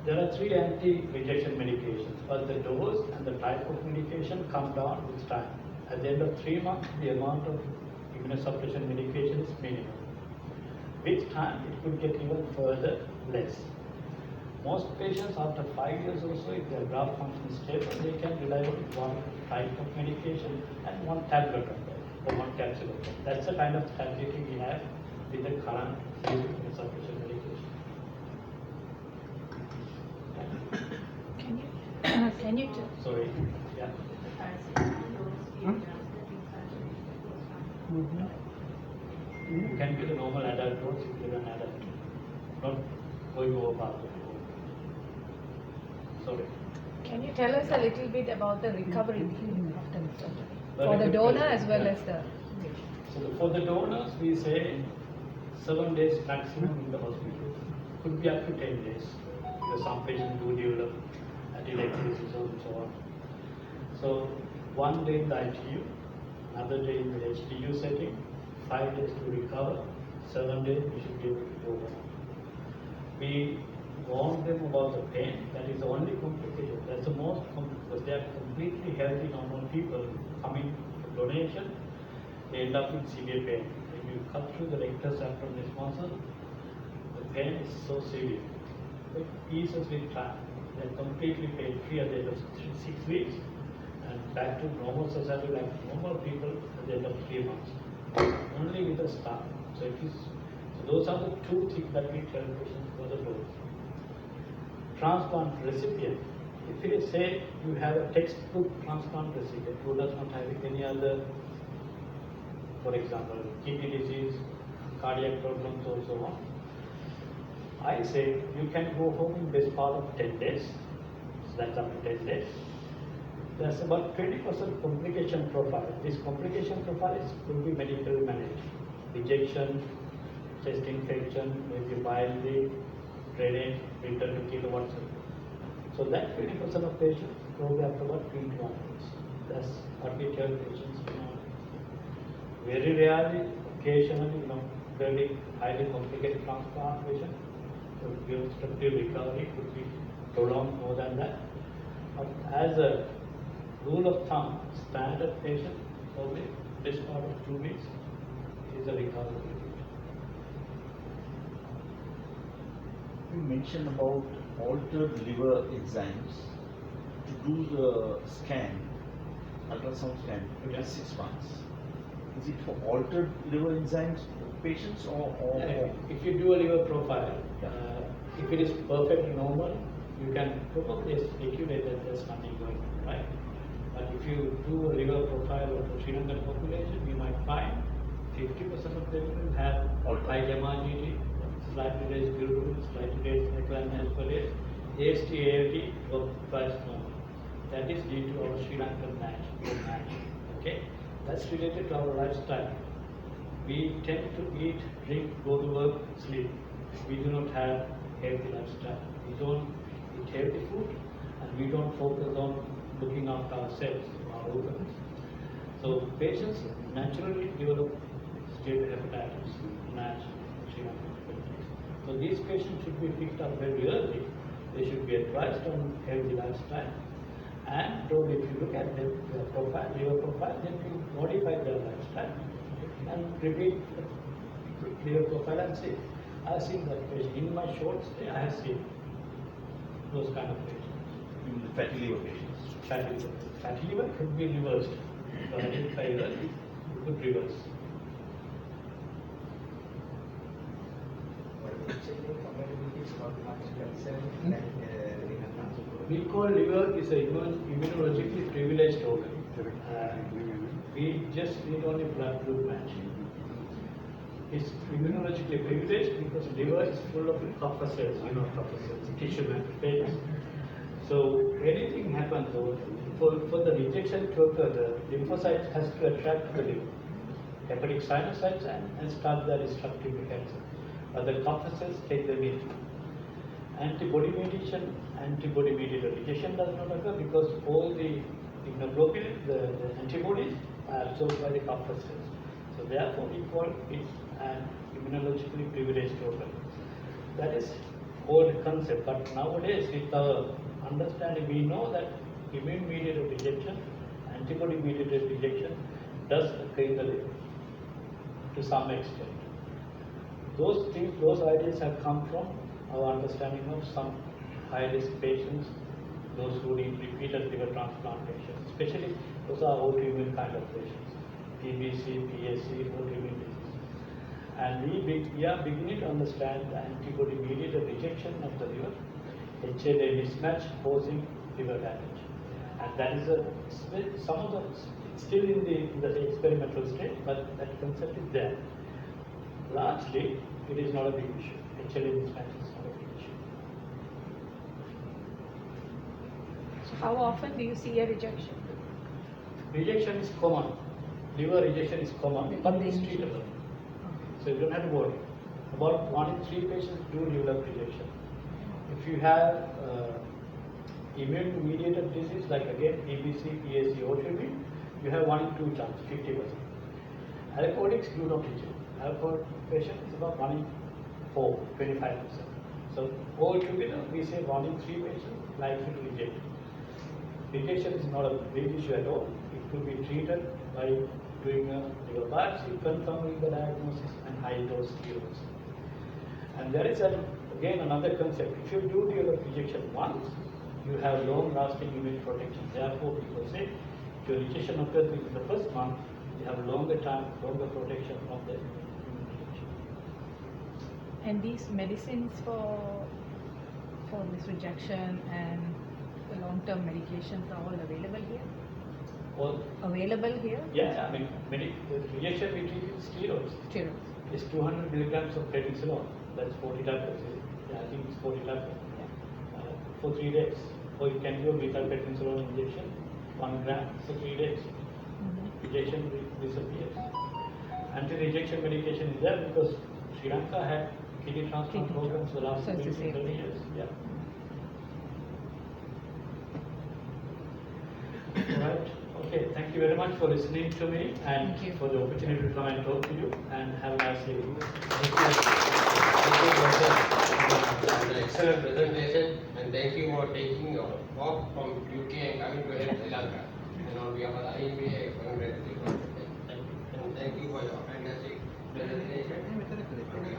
[SPEAKER 3] There are 3 anti-rejection medications, but the dose and the type of medication come down with time. At the end of 3 months, the amount of immunosuppression medication is minimum. With time, it could get even further less. Most patients, after 5 years or so, if their graft function is stable, they can rely on one type of medication and one tablet of that, or one capsule of that. That's the kind of stability we have with the current immunosuppression medication.
[SPEAKER 6] Can you
[SPEAKER 3] Sorry, yeah. You can give the normal adult dose if you're an adult, not going over past the Sorry.
[SPEAKER 6] Can you tell us a little bit about the recovery period after the surgery?
[SPEAKER 3] Very
[SPEAKER 6] For the
[SPEAKER 3] good
[SPEAKER 6] donor
[SPEAKER 3] question,
[SPEAKER 6] as well
[SPEAKER 3] yeah.
[SPEAKER 6] as the
[SPEAKER 3] So for the donors, we say 7 days maximum in the hospital. Could be up to 10 days. Because some patients do develop anti-electricity and so on. So 1 day in the ITU, another day in the HDU setting, 5 days to recover, 7 days we should be able to go home. We warn them about the pain. That is the only complication. That's the most complicated because they are completely healthy, normal people coming for donation. They end up with severe pain. When you cut through the rectus abdominis muscle, the pain is so severe. It eases with time. They're completely pain-free at the end of 6 weeks and back to normal society like normal people at the end of 3 months. Only with a scar. So those are the 2 things that we tell patients for the dose. Transplant recipient. If you say you have a textbook transplant recipient who does not have any other, for example, kidney disease, cardiac problems or so on, I say you can go home in best part of 10 days. So that's up to 10 days. There's about 20% complication profile. This complication profile could be medically managed. Rejection, chest infection, maybe bile leak, drainage, return to kilowatts. So that 20% of patients probably after about 21 days. That's what we tell patients. Very rarely, occasionally, very highly complicated transplantation, reconstructive recovery could be prolonged more than that. But as a rule of thumb, standard patient, probably this part of 2 weeks is a recovery.
[SPEAKER 7] You mentioned about altered liver enzymes to do the scan, ultrasound scan, every 6 months. Is it for altered liver enzymes patients or
[SPEAKER 3] If you do a liver profile, if it is perfectly normal, you can probably speculate that there's nothing going on, right? But if you do a liver profile of the Sri Lankan population, you might find 50% of them will have high MRGT, slightly raised bilirubin, slightly raised alkaline phosphatase, AST, ALT, or twice normal. That is due to our Sri Lankan match. Okay, that's related to our lifestyle. We tend to eat, drink, go to work, sleep. We do not have healthy lifestyle. We don't eat healthy food, and we don't focus on looking after ourselves, our organs. So patients naturally develop steatohepatitis, NASH, Sri Lankan. So these patients should be picked up very early. They should be advised on healthy lifestyle. And so if you look at their profile, liver profile, then you modify their lifestyle and repeat the liver profile and see. I have seen that patient. In my short stay, I have seen those kind of patients.
[SPEAKER 7] in the fatty liver patients?
[SPEAKER 3] Fatty liver could be reversed. So identify early, you could reverse. We call liver is a immunologically privileged organ. We just need only blood group match. It's immunologically privileged because liver is full of copper cells, tissue macrophages. So anything happens for the rejection to occur, the lymphocytes has to attract the liver, hepatic sinusites and start the destructive mechanism. But the copper cells take them in. Antibody-mediated rejection does not occur because all the immunoglobulin, the antibodies are absorbed by the copper cells. So therefore we call it an immunologically privileged organ. That is old concept, but nowadays with our understanding we know that immune-mediated rejection, antibody-mediated rejection does occur in the liver to some extent. Those ideas have come from our understanding of some high-risk patients, those who need repeated liver transplantation, especially those are autoimmune kind of patients, TBC, PSC, autoimmune disease. And we are beginning to understand the antibody-mediated rejection of the liver, HLA mismatch causing liver damage. And that is it's still in the experimental stage, but that concept is there. largely it is not a big issue. HLA mismatch is not a big issue.
[SPEAKER 6] So how often do you see a rejection?
[SPEAKER 3] Rejection is common. Liver rejection is common, but it's treatable. So you don't have to worry. About 1 in 3 patients do develop rejection. If you have immune-mediated disease like again EBC, PAC, OTB, you have 1 in 2 chance, 50%. Alcoholics do not reject. Alcohol patient is about 1 in 4, 25%. So altogether we say 1 in 3 patients likely to reject. Rejection is not a big issue at all. It could be treated by doing a liver biopsy, confirming the diagnosis, and high dose steroids. And there is again another concept. If you do develop rejection once, you have long-lasting immune protection. Therefore, people say if your rejection occurs within the first month, you have longer time, longer protection of the immune rejection.
[SPEAKER 6] And these medicines for this rejection and the long-term medications are all available here?
[SPEAKER 3] All
[SPEAKER 6] Available here?
[SPEAKER 3] yeah, I mean, the rejection we treat with steroids.
[SPEAKER 6] Steroids.
[SPEAKER 3] It's 200 milligrams of prednisolone. That's 40 tablets. Yeah, I think it's 40 tablets. For 3 days. Or you can do a methylprednisolone injection, 1 gram for 3 days. Rejection disappears. Anti-rejection medication is there because Sri Lanka had kidney transplant
[SPEAKER 6] Kidney
[SPEAKER 3] programs for the last
[SPEAKER 6] So it's
[SPEAKER 3] 20
[SPEAKER 6] the same
[SPEAKER 3] 30
[SPEAKER 6] thing.
[SPEAKER 3] years. Yeah. Alright. Okay, thank you very much for listening to me and
[SPEAKER 6] Thank you.
[SPEAKER 3] for the opportunity to come and talk to you, and have a nice evening.
[SPEAKER 1] Thank you, Doctor. An excellent presentation, and thank you for taking your walk from UK and coming to help Sri Lanka. And on behalf of the IMBA, congratulations. Thank you. And thank you for your fantastic presentation. Thank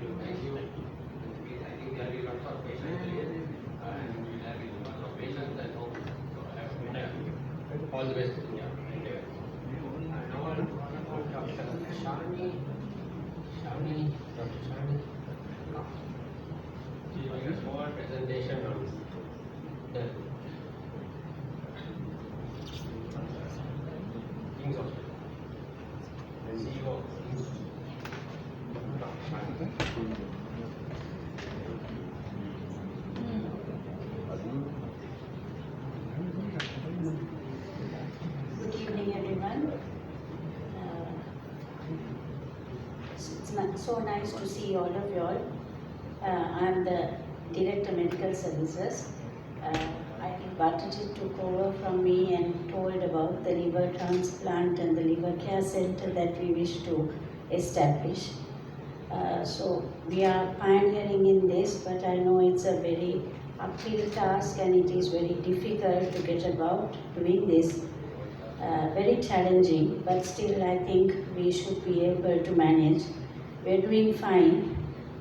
[SPEAKER 1] you. Thank you. I think there will be lots of patients here, and we will have lots of patients and hope to have all the best. Yeah. And now I'll call Dr. Shani. Dr. Shani. She will give a small presentation on the King's Hospital. The CEO of King's Hospital. Dr. Shani.
[SPEAKER 8] Good evening, everyone. So nice to see all of you all. I'm the Director Medical Services. I think Bhattaji took over from me and told about the liver transplant and the liver care center that we wish to establish. So we are pioneering in this, but I know it's a very uphill task and it is very difficult to get about doing this. Very challenging, but still I think we should be able to manage. We're doing fine,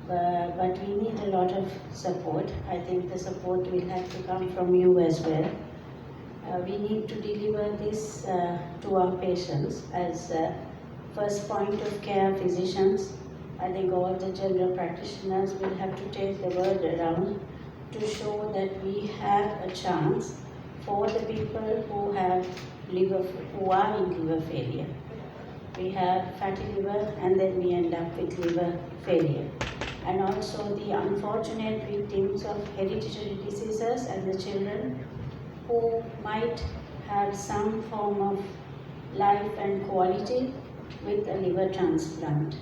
[SPEAKER 8] but we need a lot of support. I think the support will have to come from you as well. We need to deliver this to our patients as first point of care physicians. I think all the general practitioners will have to take the word around to show that we have a chance for the people who are in liver failure. We have fatty liver and then we end up with liver failure. And also the unfortunate victims of hereditary diseases and the children who might have some form of life and quality with a liver transplant.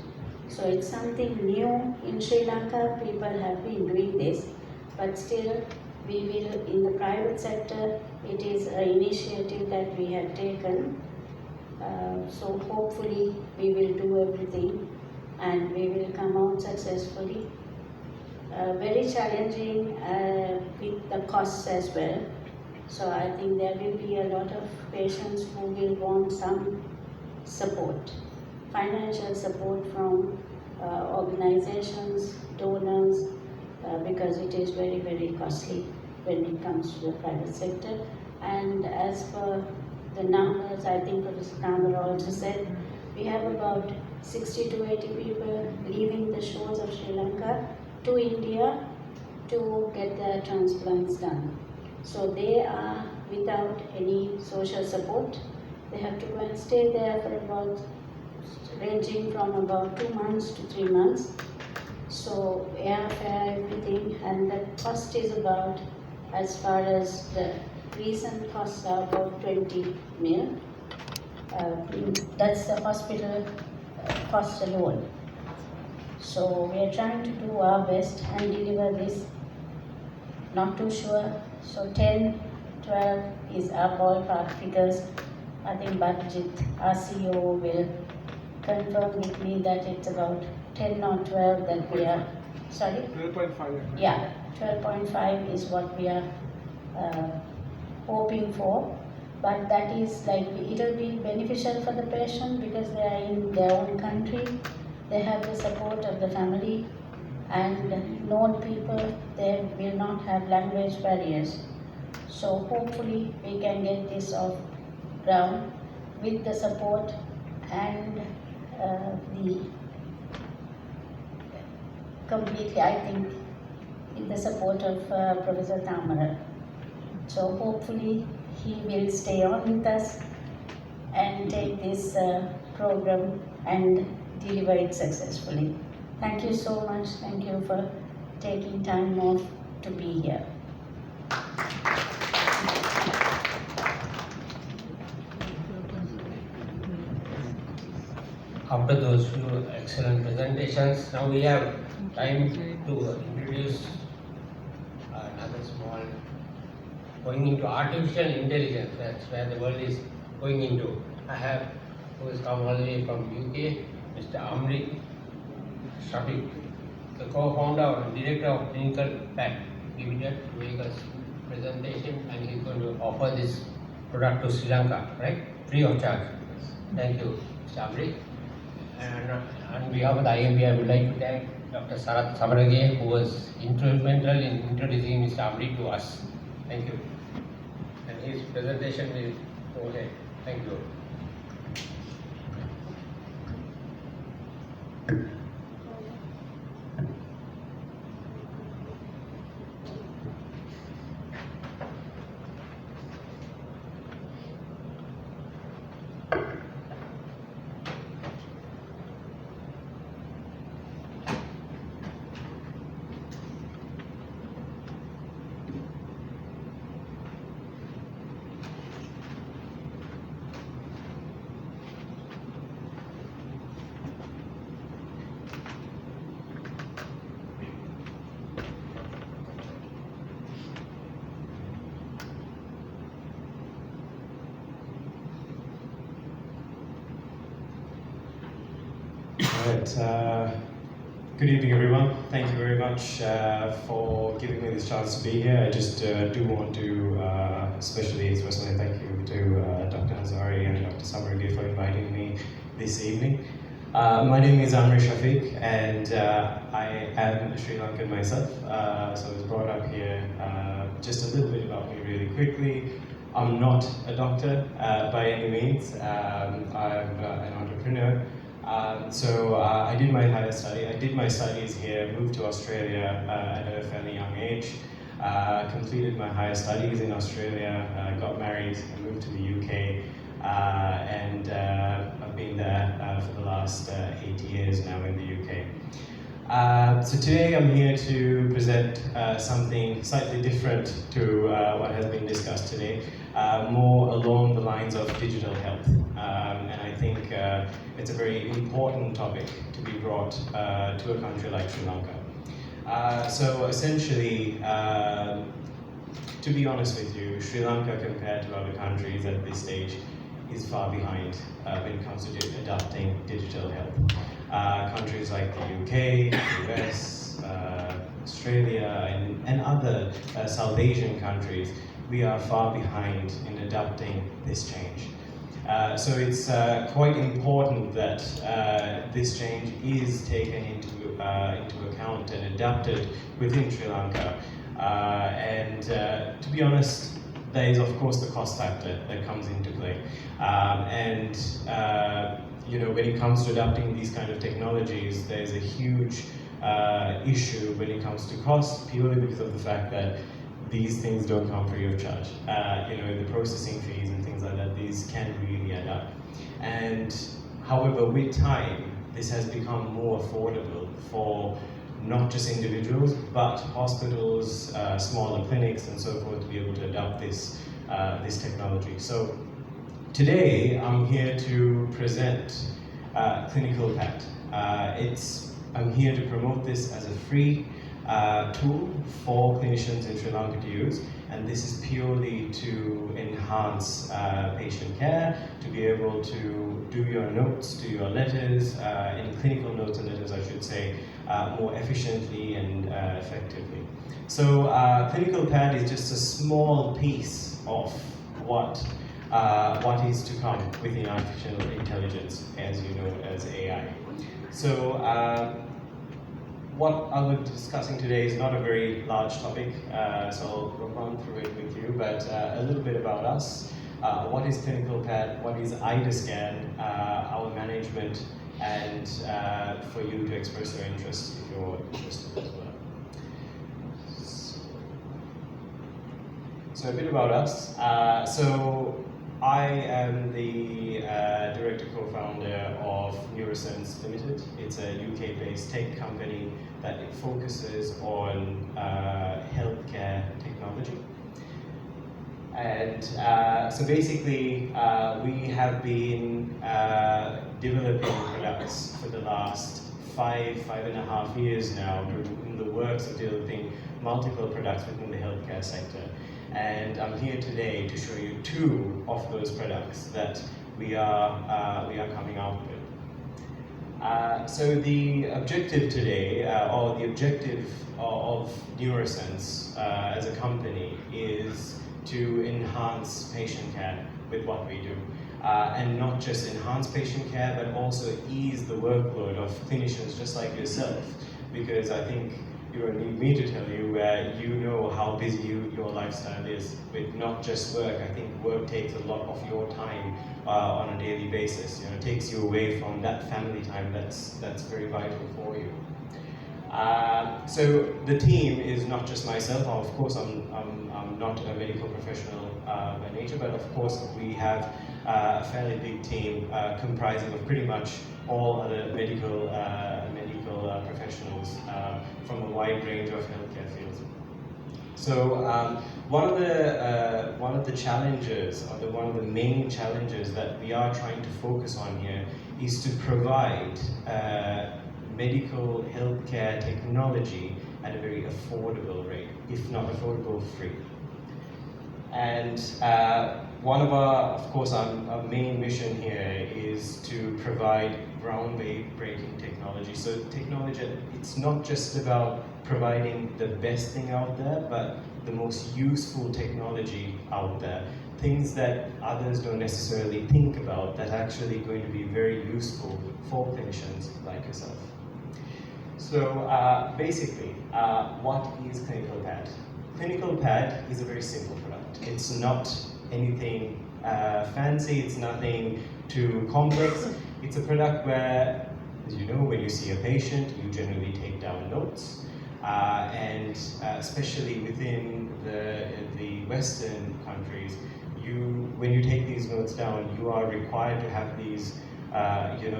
[SPEAKER 8] So it's something new in Sri Lanka. People have been doing this, but still we will, in the private sector, it is an initiative that we have taken. So hopefully we will do everything and we will come out successfully. Very challenging with the costs as well. So I think there will be a lot of patients who will want some support, financial support from organizations, donors, because it is very, very costly when it comes to the private sector. And as per the numbers, I think Professor Thamara also said, we have about 60 to 80 people leaving the shores of Sri Lanka to India to get their transplants done. So they are without any social support. They have to go and stay there for about ranging from about 2 months to 3 months. So airfare, everything, and the cost is about, as far as the recent costs are about 20 mil. That's the hospital cost alone. So we are trying to do our best and deliver this. Not too sure. So 10, 12 is our ballpark figures. I think Bhattachyt, our CEO, will confirm with me that it's about 10 or 12 that we are, sorry?
[SPEAKER 2] 12.5.
[SPEAKER 8] Yeah, 12.5 is what we are hoping for. But that is like, it'll be beneficial for the patient because they are in their own country. They have the support of the family and known people. They will not have language barriers. So hopefully we can get this off ground with the support and the completely, I think, with the support of Professor Thamara. So hopefully he will stay on with us and take this program and deliver it successfully. Thank you so much. Thank you for taking time off to be here.
[SPEAKER 1] After those few excellent presentations, now we have time to introduce another small, going into artificial intelligence. That's where the world is going into. I have, who has come all the way from UK, Mr. Amri, Shafeek, the co-founder and director of Clinical Pack, immediate to make us presentation, and he's going to offer this product to Sri Lanka, right? Free of charge. Thank you, Mr. Amri. And on behalf of the IMB, I would like to thank Dr. Thamara, who was instrumental in introducing Mr. Amri to us. Thank you. And his presentation will go ahead. Thank you.
[SPEAKER 9] Right. Good evening, everyone. Thank you very much for giving me this chance to be here. I just do want to especially express my thank you to Dr. Hazari and Dr. Samari for inviting me this evening. My name is Amri Shafeek, and I am Sri Lankan myself. So I was brought up here. Just a little bit about me really quickly. I'm not a doctor by any means. I'm an entrepreneur. So I did my higher study. I did my studies here, moved to Australia at a fairly young age, completed my higher studies in Australia, got married, and moved to the UK, and I've been there for the last 8 years now in the UK. So today I'm here to present something slightly different to what has been discussed today, more along the lines of digital health. And I think it's a very important topic to be brought to a country like Sri Lanka. So essentially, to be honest with you, Sri Lanka compared to other countries at this stage is far behind when it comes to adopting digital health. Countries like the UK, the US, Australia, and other South Asian countries, we are far behind in adopting this change. So it's quite important that this change is taken into account and adapted within Sri Lanka. And to be honest, there is of course the cost factor that comes into play. You know, when it comes to adapting these kind of technologies, there's a huge issue when it comes to cost, purely because of the fact that these things don't come free of charge. You know, the processing fees and things like that, these can really add up. And However, with time, this has become more affordable for not just individuals, but hospitals, smaller clinics, and so forth to be able to adopt this, this technology. So today, I'm here to present Clinical Pad. I'm here to promote this as a free tool for clinicians in Sri Lanka to use, and this is purely to enhance patient care, to be able to do your notes, do your letters, in clinical notes and letters, I should say, more efficiently and effectively. So Clinical Pad is just a small piece of what is to come within artificial intelligence, as you know, as AI. So what I will be discussing today is not a very large topic, so I'll run through it with you, but a little bit about us. What is Clinical Pad? What is IDAScan? Our management, and for you to express your interest if you're interested as well. So a bit about us. So I am the director co-founder of Neurosense Limited. It's a UK-based tech company that focuses on healthcare technology. And so basically, we have been developing products for the last 5.5 years now, in the works of developing multiple products within the healthcare sector. And I'm here today to show you 2 of those products that we are coming out with. So the objective today, or the objective of Neurosense as a company, is to enhance patient care with what we do. And not just enhance patient care, but also ease the workload of clinicians just like yourself. Because I think you don't need me to tell you, you know how busy your lifestyle is with not just work. I think work takes a lot of your time on a daily basis. You know, it takes you away from that family time that's very vital for you. So the team is not just myself. Of course, I'm not a medical professional by nature, but of course we have a fairly big team comprising of pretty much all other medical professionals from a wide range of healthcare fields. So one of the challenges, or one of the main challenges that we are trying to focus on here, is to provide medical healthcare technology at a very affordable rate, if not affordable, free. And one of our main mission here is to provide groundbreaking technology. So technology, it's not just about providing the best thing out there, but the most useful technology out there. Things that others don't necessarily think about, that are actually going to be very useful for clinicians like yourself. So basically, what is Clinical Pad? Clinical Pad is a very simple product. It's not anything fancy, it's nothing too complex. It's a product where, as you know, when you see a patient, you generally take down notes. And especially within the Western countries, when you take these notes down, you are required to have these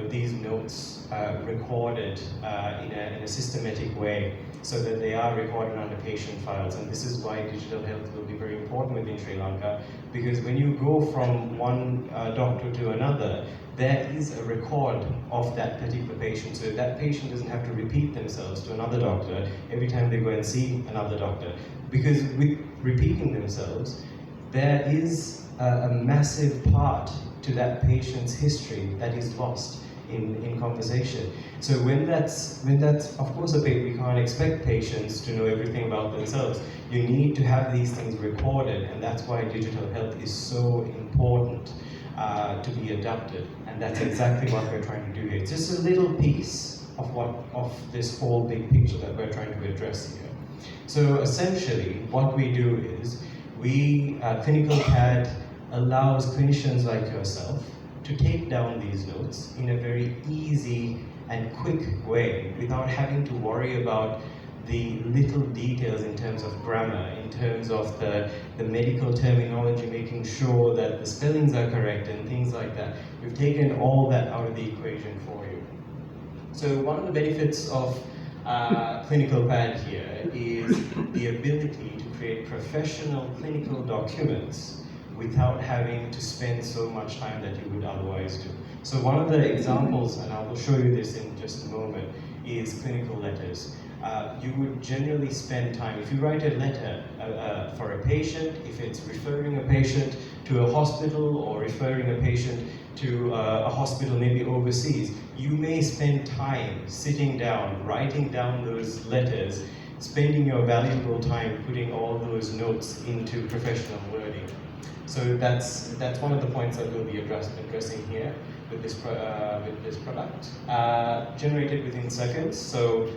[SPEAKER 9] these notes recorded in a systematic way, so that they are recorded under patient files. And this is why digital health will be very important within Sri Lanka, because when you go from one doctor to another, there is a record of that particular patient, so that patient doesn't have to repeat themselves to another doctor every time they go and see another doctor. Because with repeating themselves, there is a massive part to that patient's history that is lost in conversation. So when that's of course we can't expect patients to know everything about themselves. You need to have these things recorded, and that's why digital health is so important to be adopted. And that's exactly what we're trying to do here. It's just a little piece of this whole big picture that we're trying to address here. So essentially, what we do is Clinical Pad allows clinicians like yourself to take down these notes in a very easy and quick way, without having to worry about the little details in terms of grammar, in terms of the medical terminology, making sure that the spellings are correct and things like that. We've taken all that out of the equation for you. So one of the benefits of Clinical Pad here is the ability to create professional clinical documents without having to spend so much time that you would otherwise do. So one of the examples, and I will show you this in just a moment, is clinical letters. You would generally spend time, if you write a letter for a patient, if it's referring a patient to a hospital or referring a patient to a hospital maybe overseas, you may spend time sitting down, writing down those letters, spending your valuable time putting all those notes into professional wording. So that's one of the points that we'll be addressing here with this product. Generated within seconds, so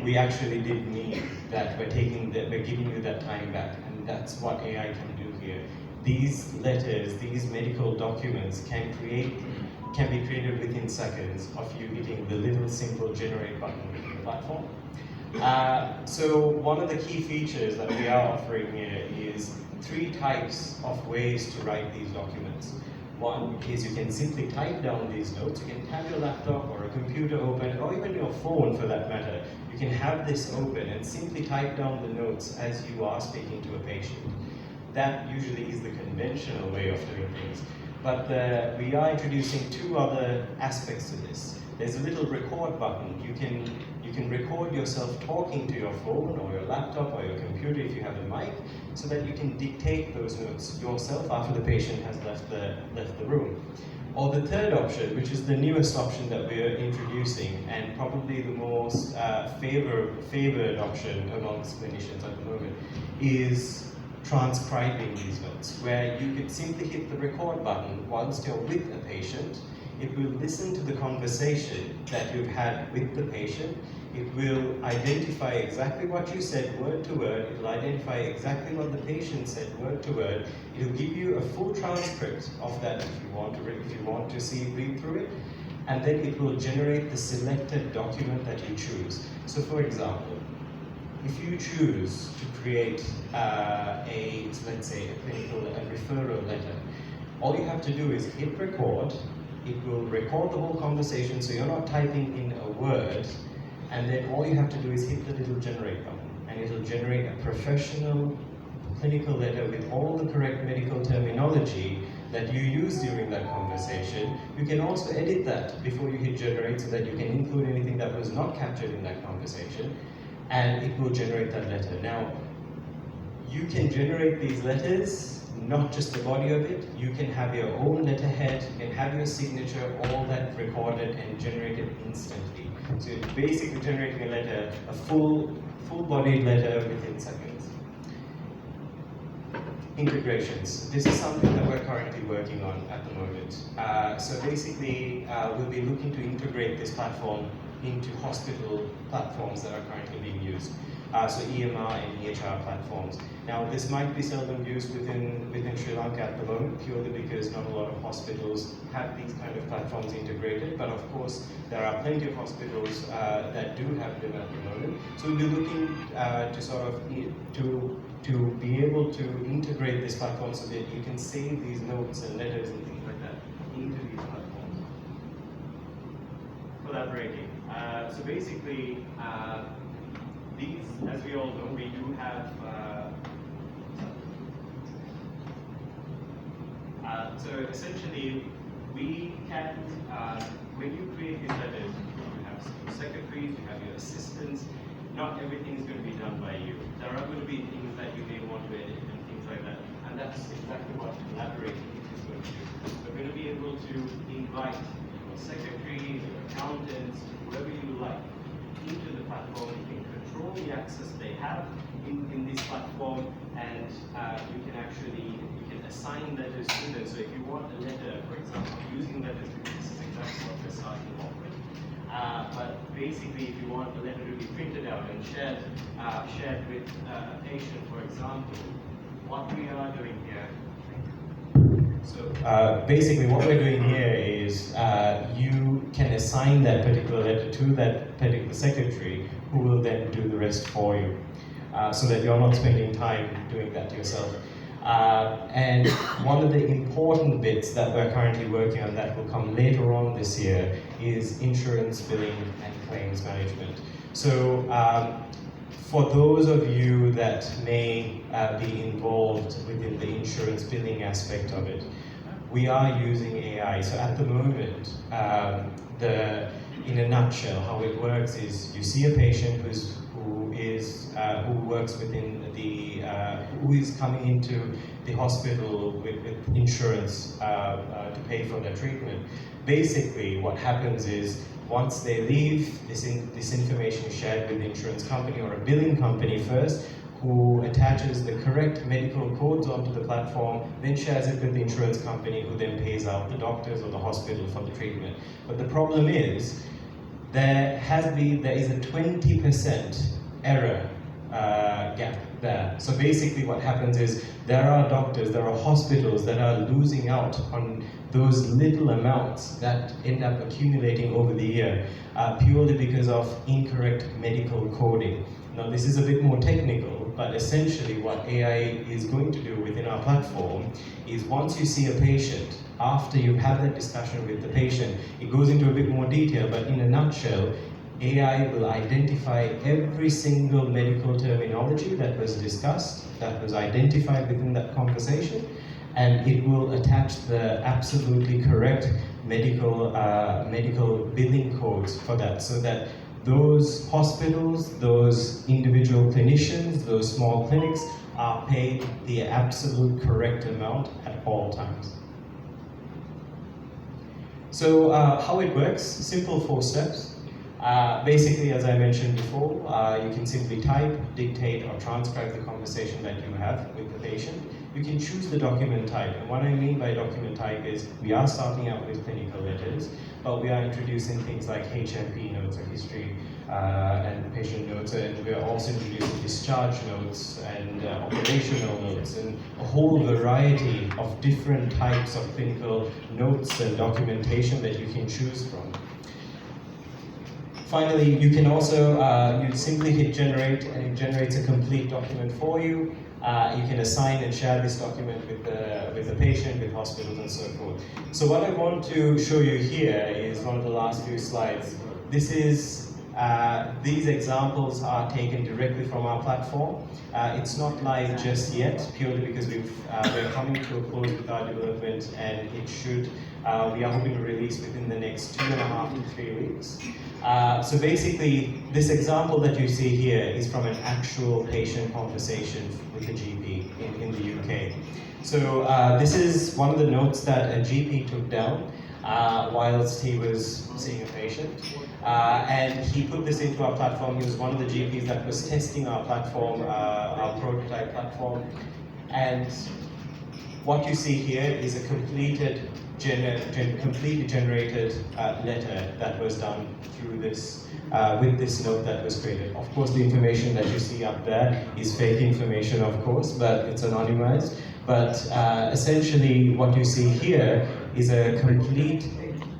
[SPEAKER 9] we actually did need that. We're giving you that time back, and that's what AI can do here. These letters, these medical documents can be created within seconds of you hitting the little simple generate button within the platform. So one of the key features that we are offering here is 3 types of ways to write these documents. One is you can simply type down these notes. You can have your laptop or a computer open, or even your phone for that matter. You can have this open and simply type down the notes as you are speaking to a patient. That usually is the conventional way of doing things. But we are introducing 2 other aspects to this. There's a little record button. You can record yourself talking to your phone or your laptop or your computer if you have a mic, so that you can dictate those notes yourself after the patient has left the room. Or the third option, which is the newest option that we are introducing, and probably the most favored option amongst clinicians at the moment, is transcribing these notes, where you could simply hit the record button whilst you're with a patient. It will listen to the conversation that you've had with the patient. It will identify exactly what you said word to word. It will identify exactly what the patient said word to word. It will give you a full transcript of that if you want to read through it. And then it will generate the selected document that you choose. So for example, if you choose to create let's say a referral letter, all you have to do is hit record. It will record the whole conversation, so you're not typing in a word, and then all you have to do is hit the little generate button, and it'll generate a professional clinical letter with all the correct medical terminology that you use during that conversation. You can also edit that before you hit generate, so that you can include anything that was not captured in that conversation, and it will generate that letter. Now, you can generate these letters, not just the body of it. You can have your own letterhead, you can have your signature, all that recorded and generated instantly. So you're basically generating a letter, a full-bodied letter within seconds. Integrations. This is something that we're currently working on at the moment. So basically, we'll be looking to integrate this platform into hospital platforms that are currently being used. So EMR and EHR platforms. Now, this might be seldom used within Sri Lanka at the moment, purely because not a lot of hospitals have these kind of platforms integrated. But of course, there are plenty of hospitals that do have them at the moment. So we'll be looking to sort of to be able to integrate this platform so that you can save these notes and letters and things like that into these platforms. Collaborating. So basically, these, as we all know, we do have, so essentially, we can, when you create these letters, you have some secretaries, you have your assistants. Not everything is going to be done by you. There are going to be things that you may want to edit and things like that. And that's exactly what collaborating is going to do. We're going to be able to invite your secretaries, your accountants, whoever you like, into the platform. You can control the access they have in this platform, and you can assign letters to them. So if you want a letter, for example, using letters, because this is exactly what we're starting off with. But basically, if you want the letter to be printed out and shared with a patient, for example, what we are doing here So basically what we're doing here is you can assign that particular letter to that particular secretary who will then do the rest for you, so that you're not spending time doing that yourself. And one of the important bits that we're currently working on that will come later on this year is insurance billing and claims management. So for those of you that may be involved within the insurance billing aspect of it, we are using AI. So at the moment, in a nutshell, how it works is you see a patient who works within who is coming into the hospital with insurance to pay for their treatment. Basically, what happens is once they leave, this information is shared with the insurance company or a billing company first, who attaches the correct medical codes onto the platform, then shares it with the insurance company, who then pays out the doctors or the hospital for the treatment. But the problem is, there is a 20% error gap there. So basically what happens is there are doctors, there are hospitals that are losing out on those little amounts that end up accumulating over the year purely because of incorrect medical coding. Now this is a bit more technical, but essentially what AI is going to do within our platform is once you see a patient, after you've had that discussion with the patient, it goes into a bit more detail, but in a nutshell, AI will identify every single medical terminology that was discussed, that was identified within that conversation, and it will attach the absolutely correct medical billing codes for that, so that those hospitals, those individual clinicians, those small clinics are paid the absolute correct amount at all times. So how it works, simple 4 steps. Basically, as I mentioned before, you can simply type, dictate, or transcribe the conversation that you have with the patient. You can choose the document type, and what I mean by document type is we are starting out with clinical letters, but we are introducing things like HMP notes, or history and patient notes, and we are also introducing discharge notes and operational notes, and a whole variety of different types of clinical notes and documentation that you can choose from. Finally, you can also, you simply hit generate, and it generates a complete document for you. You can assign and share this document with the patient, with hospitals, and so forth. So what I want to show you here is one of the last few slides. This is, these examples are taken directly from our platform. It's not live just yet, purely because we're coming to a close with our development, and it should, we are hoping to release within the next 2.5 to 3 weeks. So basically, this example that you see here is from an actual patient conversation with a GP in the UK. So this is one of the notes that a GP took down whilst he was seeing a patient. And he put this into our platform. He was one of the GPs that was testing our platform, our prototype platform. And what you see here is a completely generated letter that was done through this, with this note that was created. Of course, the information that you see up there is fake information, of course, but it's anonymized. But essentially, what you see here is a complete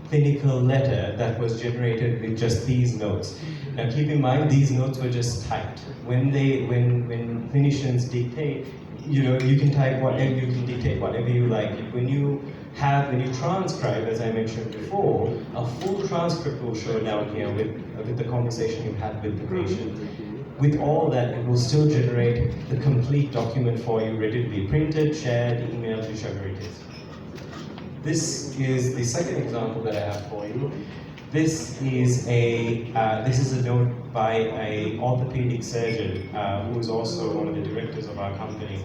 [SPEAKER 9] clinical letter that was generated with just these notes. Now, keep in mind, these notes were just typed. When clinicians dictate, you know, you can type whatever, you can dictate whatever you like. When you transcribe, as I mentioned before, a full transcript will show down here with the conversation you had with the patient. With all that, it will still generate the complete document for you, ready to be printed, shared, emailed, whichever it is. This is the second example that I have for you. This is a note by an orthopedic surgeon who is also one of the directors of our company.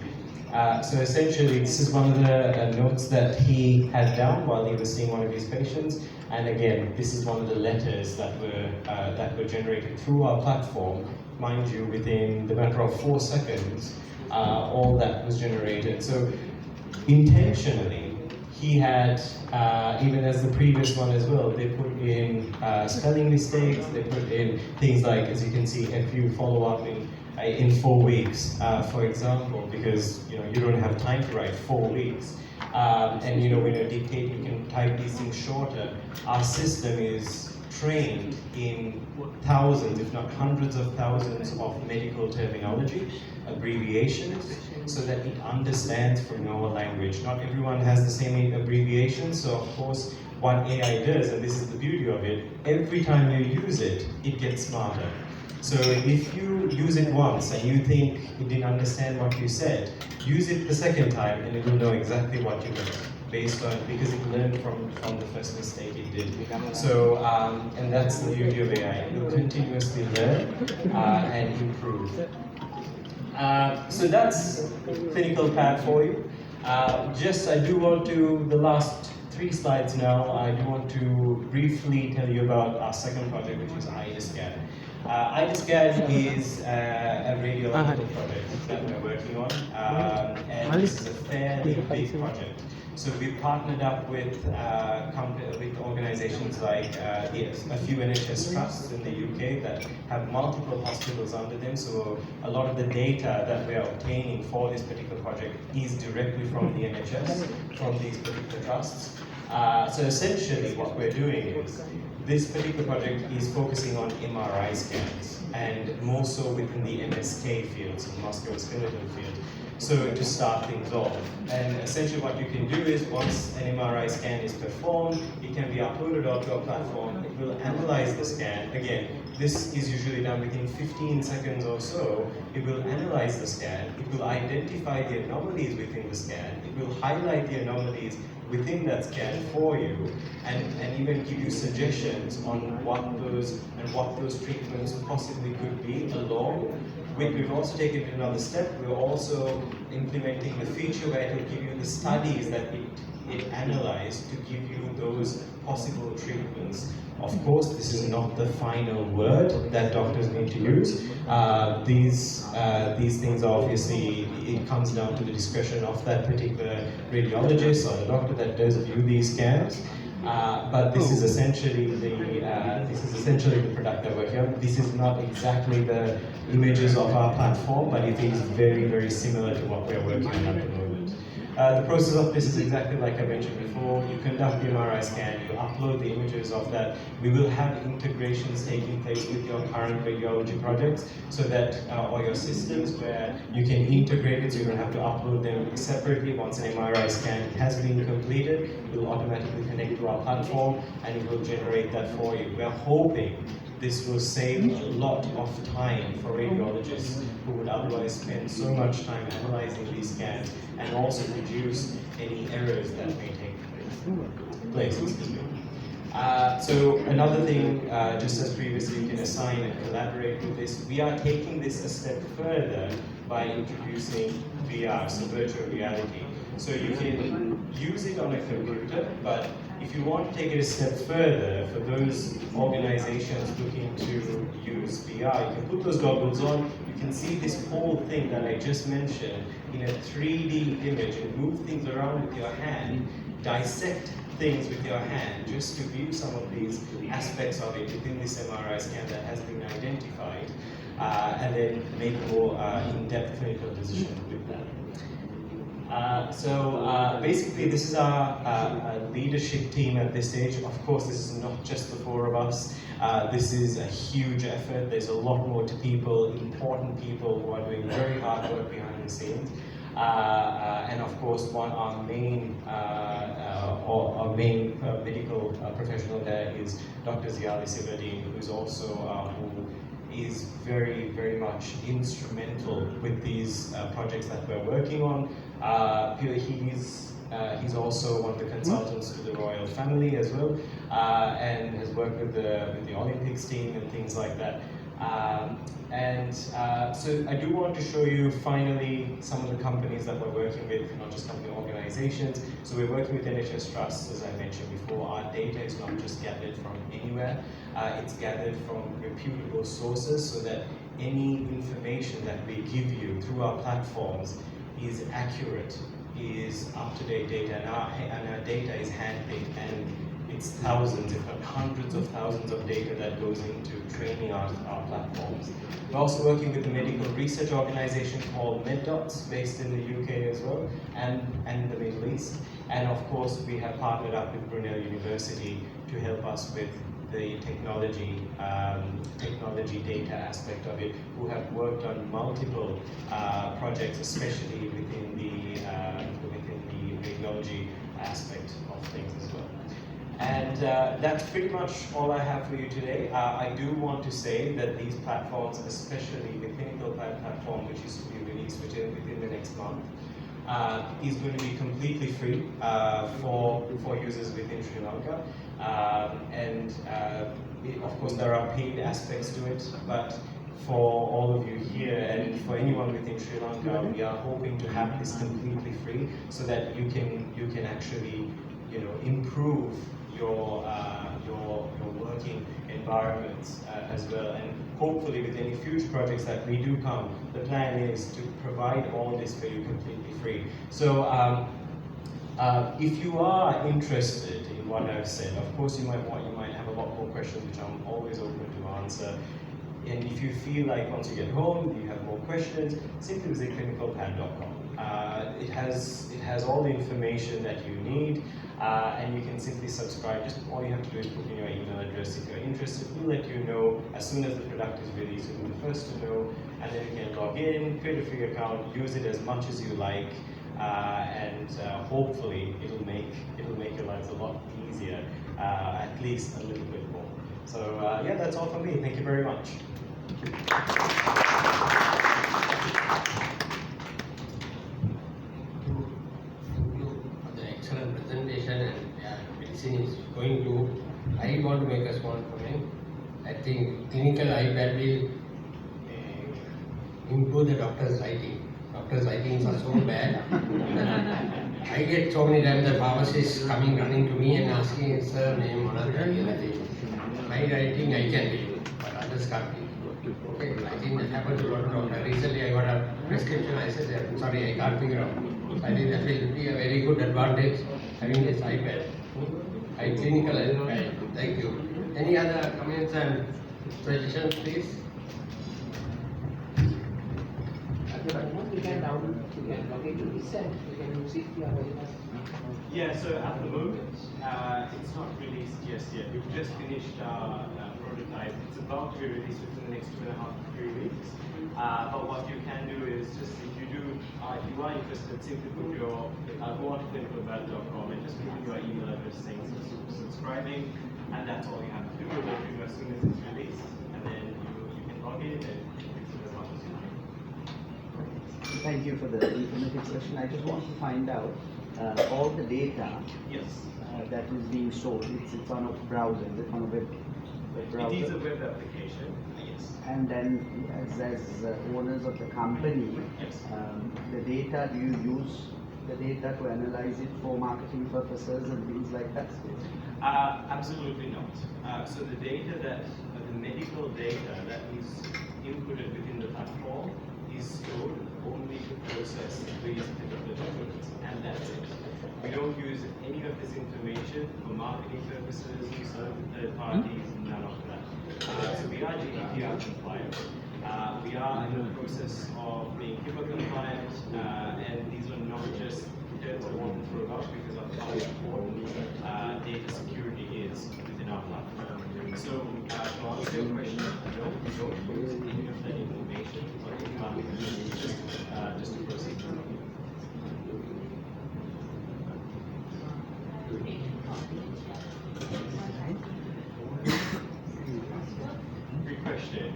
[SPEAKER 9] So essentially, this is one of the notes that he had down while he was seeing one of his patients. And again, this is one of the letters that were generated through our platform. Mind you, within the matter of 4 seconds, all that was generated. So intentionally, he had, even as the previous one as well, they put in spelling mistakes, they put in things like, as you can see, FU follow-up in in 4 weeks, for example, because you don't have time to write 4 weeks. And when you dictate, you can type these things shorter. Our system is trained in thousands, if not hundreds of thousands of medical terminology, abbreviations, so that it understands from normal language. Not everyone has the same abbreviations, so of course what AI does, and this is the beauty of it, every time you use it, it gets smarter. So if you use it once and you think it didn't understand what you said, use it the second time and it will know exactly what you meant, because it learned from the first mistake it did. So, and that's the beauty of AI. It will continuously learn and improve. So that's clinical path for you. I do want to, the last 3 slides now, I do want to briefly tell you about our second project, which is IDASCAN. IDASCAN is a radiological project that we're working on, and this is a fairly big project. So we partnered up with organizations like a few NHS trusts in the UK that have multiple hospitals under them. So a lot of the data that we are obtaining for this particular project is directly from the NHS, from these particular trusts. So essentially what we're doing is, this particular project is focusing on MRI scans, and more so within the MSK field, so musculoskeletal field. So to start things off, and essentially what you can do is, once an MRI scan is performed, it can be uploaded onto a platform. It will analyze the scan. Again, this is usually done within 15 seconds or so. It will analyze the scan. It will identify the anomalies within the scan. It will highlight the anomalies within that scan for you, and even give you suggestions on what those treatments possibly could be. Along with, we've also taken it another step. We're also implementing the feature where it will give you the studies that it analyzed to give you those possible treatments. Of course, this is not the final word that doctors need to use. These things are obviously, it comes down to the discretion of that particular radiologist or the doctor that does view these scans. But this is essentially the product that we're here. This is not exactly the images of our platform, but it is very, very similar to what we're working on at the moment. The process of this is exactly like I mentioned before. You conduct the MRI scan, you upload the images of that. We will have integrations taking place with your current radiology projects, so that, or your systems, where you can integrate it, so you don't have to upload them separately. Once an MRI scan has been completed, it will automatically connect to our platform and it will generate that for you. We are hoping this will save a lot of time for radiologists who would otherwise spend so much time analyzing these scans, and also reduce any errors that may take place. So another thing, just as previously, you can assign and collaborate with this. We are taking this a step further by introducing VR, so virtual reality. So you can use it on a computer, but if you want to take it a step further, for those organizations looking to use VR, you can put those goggles on, you can see this whole thing that I just mentioned in a 3D image, and move things around with your hand, dissect things with your hand, just to view some of these aspects of it within this MRI scan that has been identified, and then make a more in-depth clinical decision with that. Basically, this is our leadership team at this stage. Of course, this is not just the 4 of us. This is a huge effort. There's a lot more to people, important people who are doing very hard work behind the scenes. And of course, our main medical professional there is Dr. Ziali Sivadin, who's also who is very, very much instrumental with these projects that we're working on. He's also one of the consultants to the royal family as well, and has worked with the Olympics team and things like that. So I do want to show you finally some of the companies that we're working with, not just company organizations. So we're working with NHS trusts, as I mentioned before. Our data is not just gathered from anywhere, it's gathered from reputable sources, so that any information that we give you through our platforms is accurate, is up-to-date data, and our data is handpicked, and it's thousands, if not hundreds of thousands of data that goes into training our platforms. We're also working with a medical research organization called MedDots, based in the UK as well, and the Middle East. And of course, we have partnered up with Brunel University to help us with the technology data aspect of it, who have worked on multiple projects, especially within the radiology aspect of things as well. And that's pretty much all I have for you today. I do want to say that these platforms, especially the clinical platform, which is to be released within the next month, is going to be completely free for users within Sri Lanka. Of course, there are paid aspects to it, but for all of you here and for anyone within Sri Lanka, we are hoping to have this completely free so that you can actually, improve your working environments as well. And hopefully, with any future projects that we do come, the plan is to provide all this for you completely free. So if you are interested in what I've said, of course you might have a lot more questions, which I'm always open to answer. And if you feel like once you get home, you have more questions, simply visit clinicalpad.com. It has all the information that you need, and you can simply subscribe. Just all you have to do is put in your email address. If you're interested, we'll let you know as soon as the product is released. You'll be the first to know, and then you can log in, create a free account, use it as much as you like, and hopefully it'll make your lives a lot easier, at least a little bit more. So yeah, that's all from me. Thank you very much.
[SPEAKER 1] For the excellent presentation, and medicine is going to. I want to make a small comment. I think clinical iPad will improve the doctor's writing. Doctor's writings are so bad. I get so many times the pharmacists running to me and asking surname or anything. My writing I can read, but others can't read. Okay, I think that happens to a lot of doctors. Recently I got a prescription, I said, sorry, I can't figure out. I think that will be a very good advantage having this iPad. Clinical iPad. Thank you. Any other comments and suggestions, please?
[SPEAKER 5] We can download, we can log into this and we can use it via webinar.
[SPEAKER 9] Yeah, so at the moment, it's not released just yet. We've just finished our prototype. It's about to be released within the next 2.5 to 3 weeks. But what you can do is just, if you are interested, simply put your, go on to clinicalpad.com and just put in your email address saying subscribing, and that's all you have to do. We'll let you know as soon as it's released, and then you can log in and use it as much as you like.
[SPEAKER 10] Thank you for the informative session. I just want to find out all the data that is being stored. It's on a browser, it's on a web browser.
[SPEAKER 9] It is a web application, yes.
[SPEAKER 10] And then as owners of the company, the data, do you use the data to analyze it for marketing purposes and things like that?
[SPEAKER 9] Absolutely not. So the data the medical data that is inputted within the platform is stored only to process these particular documents, and that's it. We don't use any of this information for marketing purposes, serving third parties, none of that. So we are GDPR compliant. We are in the process of being HIPAA compliant, and these are not just terms I want to throw about because of how important data security is within our platform. So to answer your question, no, we don't use any of that information or any marketing just to proceed. Great question.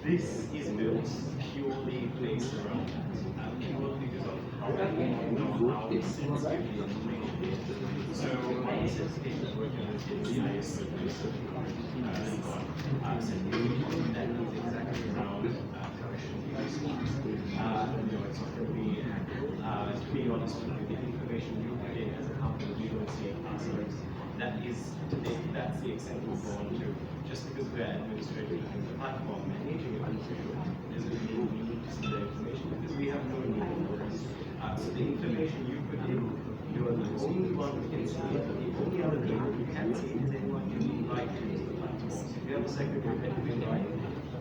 [SPEAKER 9] This is built purely based around purely because of how sensitive the information is. So any sensitive is working with CIS service, that is exactly around commission use. It's not going to be handled. To be honest with you, the information you put in as a company, we don't see it ourselves. That's the extent we've gone to. Just because we're administrating the platform, managing it, doesn't mean we need to see the information because we have no need for it. So the information you put in
[SPEAKER 11] You are the only one who can see it. The only other people who can see it is anyone you like to use the platform. So if you have a secretary that you invite,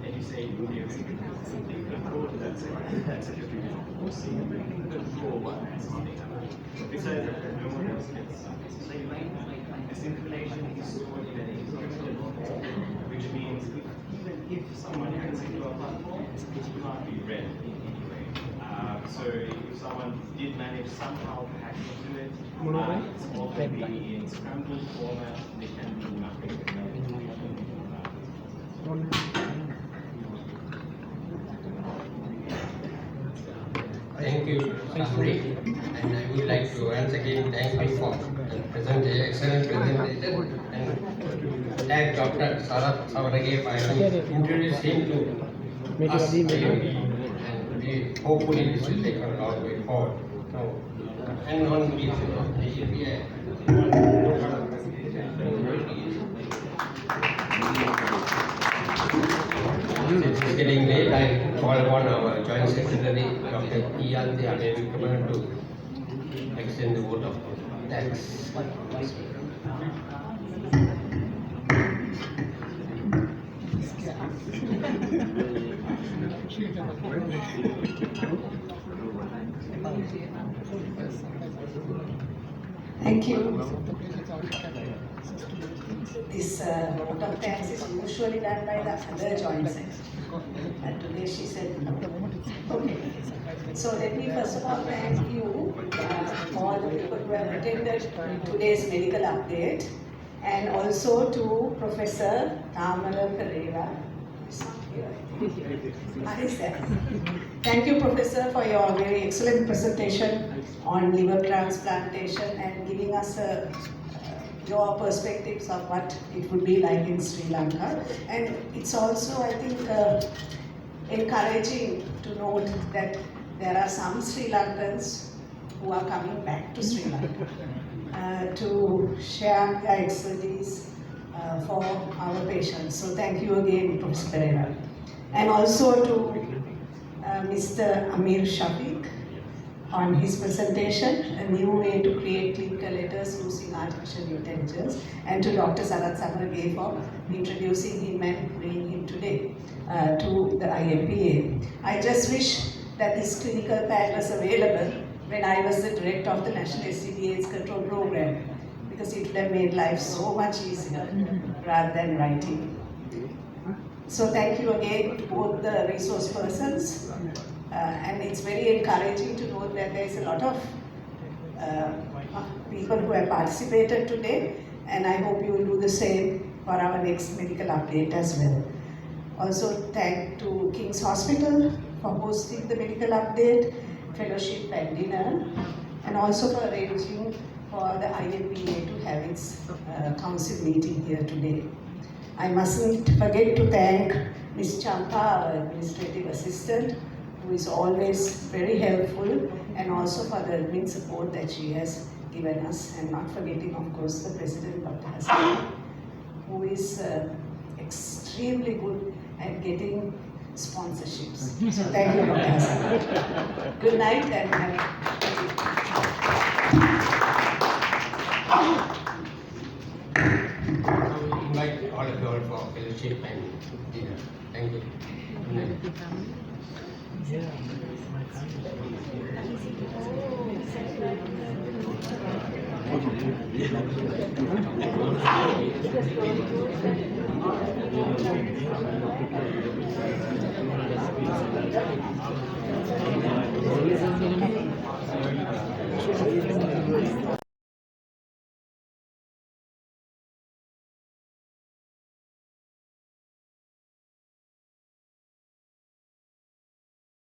[SPEAKER 11] and you say, you take control of that secretary, see you can control what happens. Besides that, no one else gets. So this information is stored in an encrypted form, which means even if someone hacks into a platform, it can't be read in any way. So if someone did manage somehow to hack into it, it's all going to be in scrambled format. They can do nothing with that information.
[SPEAKER 1] Thank you, Amri, and I would like to once again thank you for the excellent presentation and thank Dr. Thamara for introducing to us and we hopefully this will take a long way forward. So, and on this, Since it's getting late, I call upon our Joint Secretary, Dr. Ian to extend the vote of thanks.
[SPEAKER 12] Thank you. This vote of thanks is usually done by the other joint secretary. And today she said no. Okay. So let me first of all thank you, all the people who have attended today's medical update, and also to Professor Thamara Perera. Thank you, Professor, for your very excellent presentation on liver transplantation and giving us your perspectives of what it would be like in Sri Lanka. And it's also, I think, encouraging to note that there are some Sri Lankans who are coming back to Sri Lanka to share their expertise for our patients. So thank you again, Professor Perera. And also to Mr. Shafeek on his presentation, a new way to create clinical letters using artificial intelligence, and to Dr. Thamara for introducing him and bringing him today to the IMPA. I just wish that this clinical pad was available when I was the director of the National SCD/AIDS Control Program, because it would have made life so much easier rather than writing. So thank you again to both the resource persons, and it's very encouraging to know that there is a lot of people who have participated today, and I hope you will do the same for our next medical update as well. Also thank to King's Hospital for hosting the medical update, fellowship and dinner, and also for arranging for the IMPA to have its council meeting here today. I mustn't forget to thank Ms. Champa, our administrative assistant, who is always very helpful, and also for the admin support that she has given us, and not forgetting, of course, the President, Dr. Hassan, who is extremely good at getting sponsorships. So thank you, Dr. Hassan. Good night and
[SPEAKER 1] Invite all of you all for fellowship and dinner. Thank you. Good night.